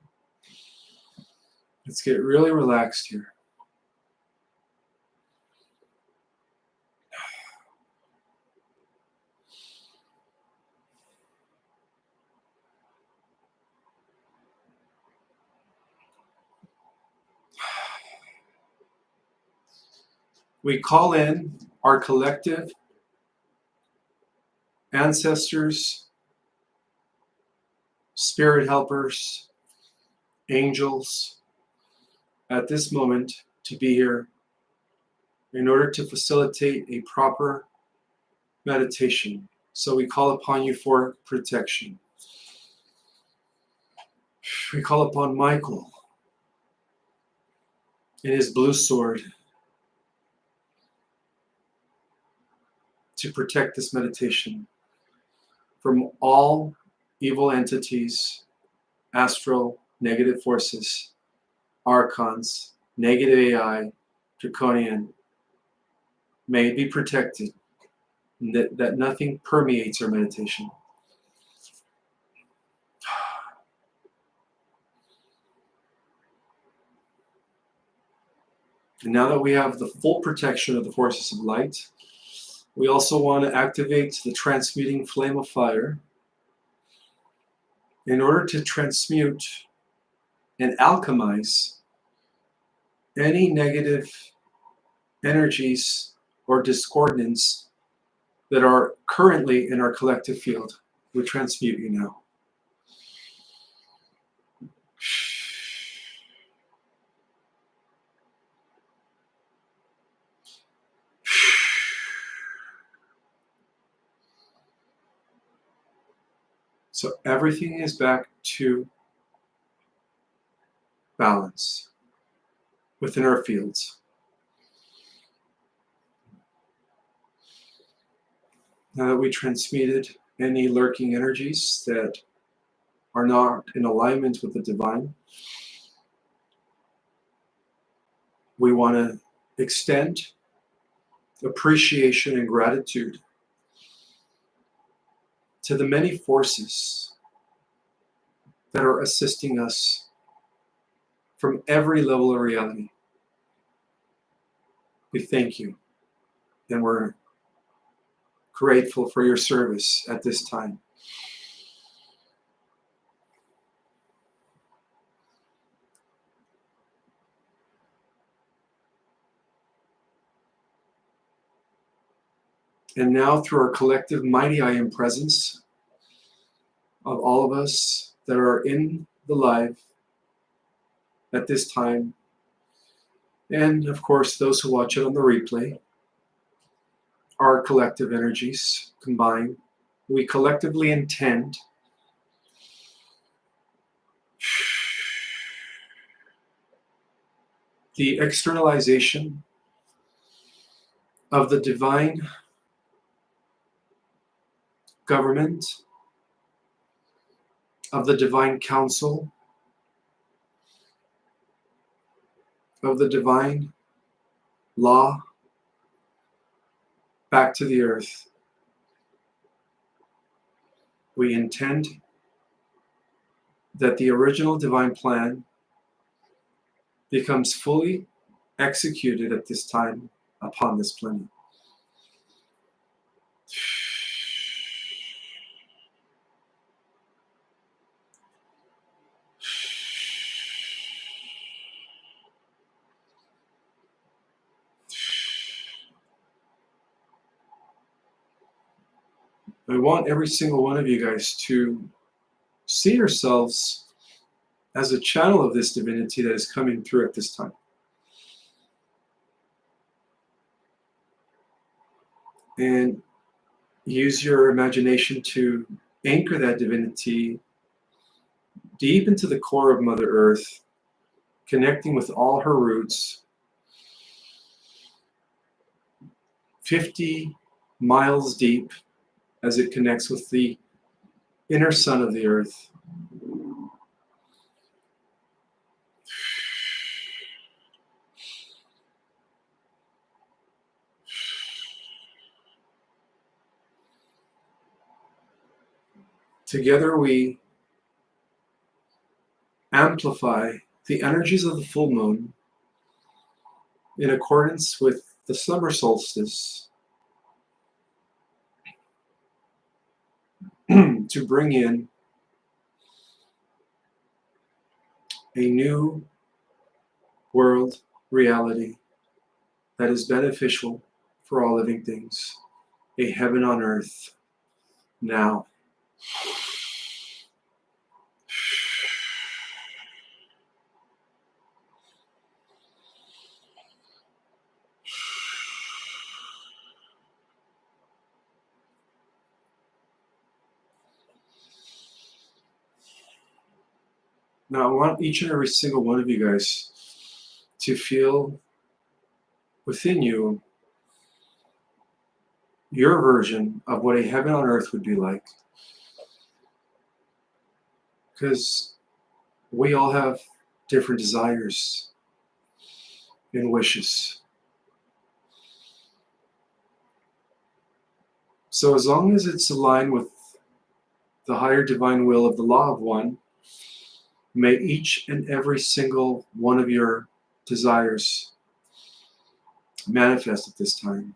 Let's get really relaxed here. We call in our collective ancestors, spirit helpers, angels at this moment to be here in order to facilitate a proper meditation. So we call upon you for protection. We call upon Michael and his blue sword to protect this meditation from all evil entities, astral, negative forces, archons, negative AI, draconian. May it be protected, that nothing permeates our meditation. And now that we have the full protection of the forces of light, we also want to activate the transmuting flame of fire in order to transmute and alchemize any negative energies or discordants that are currently in our collective field. We transmute you now. So everything is back to balance within our fields. Now that we transmuted any lurking energies that are not in alignment with the divine, we want to extend appreciation and gratitude to the many forces that are assisting us from every level of reality. We thank you, and we're grateful for your service at this time. And now, through our collective mighty I Am presence of all of us that are in the live at this time, and of course those who watch it on the replay, our collective energies combine, we collectively intend the externalization of the divine government, of the divine council, of the divine law back to the earth. We intend that the original divine plan becomes fully executed at this time upon this planet. I want every single one of you guys to see yourselves as a channel of this divinity that is coming through at this time. And use your imagination to anchor that divinity deep into the core of Mother Earth, connecting with all her roots, 50 miles deep as it connects with the inner sun of the earth. Together we amplify the energies of the full moon in accordance with the summer solstice to bring in a new world reality that is beneficial for all living things, a heaven on earth now. Now, I want each and every single one of you guys to feel within you your version of what a heaven on earth would be like. Because we all have different desires and wishes. So as long as it's aligned with the higher divine will of the law of one, may each and every single one of your desires manifest at this time.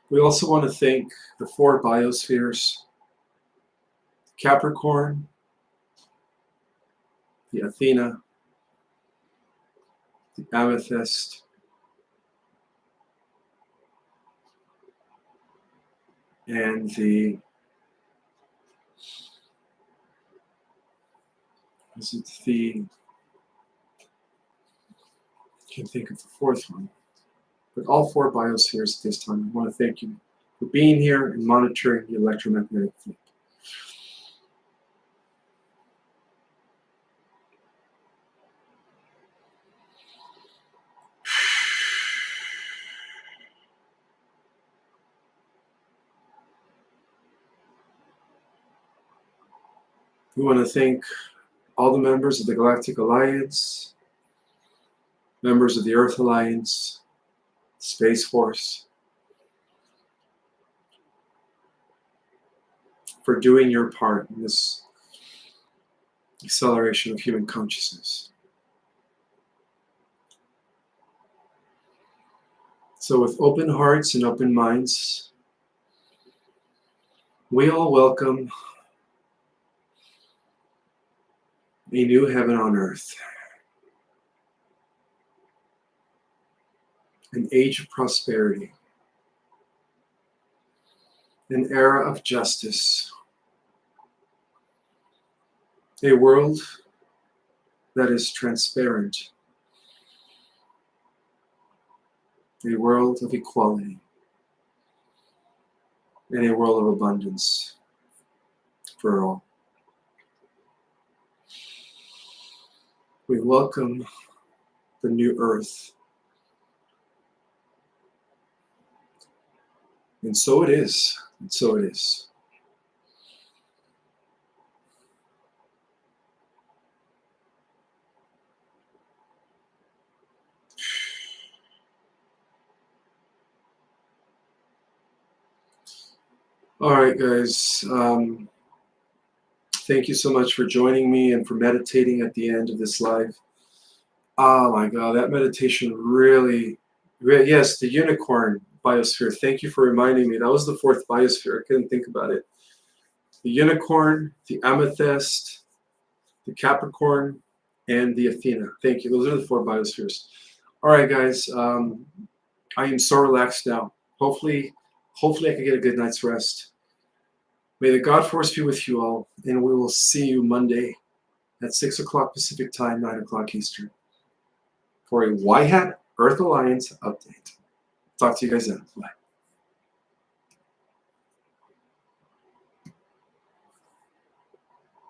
We also want to thank the 4 biospheres: Capricorn, the Athena, the Amethyst, and the Can't think of the fourth one. But all 4 biospheres at this time. I want to thank you for being here and monitoring the electromagnetic field. We want to thank all the members of the Galactic Alliance, members of the Earth Alliance, Space Force, for doing your part in this acceleration of human consciousness. So with open hearts and open minds, we all welcome a new heaven on earth, an age of prosperity, an era of justice, a world that is transparent, a world of equality, and a world of abundance for all. We welcome the new earth. And so it is, and so it is. All right, guys. Thank you so much for joining me and for meditating at the end of this live. Oh my God, that meditation really, yes, the unicorn biosphere. Thank you for reminding me. That was the 4th biosphere. I couldn't think about it. The unicorn, the amethyst, the Capricorn, and the Athena. Thank you. Those are the 4 biospheres. All right, guys. I am so relaxed now. Hopefully I can get a good night's rest. May the God Force be with you all, and we will see you Monday at 6 o'clock Pacific Time, 9 o'clock Eastern, for a Y-Hat Earth Alliance update. Talk to you guys then. Bye.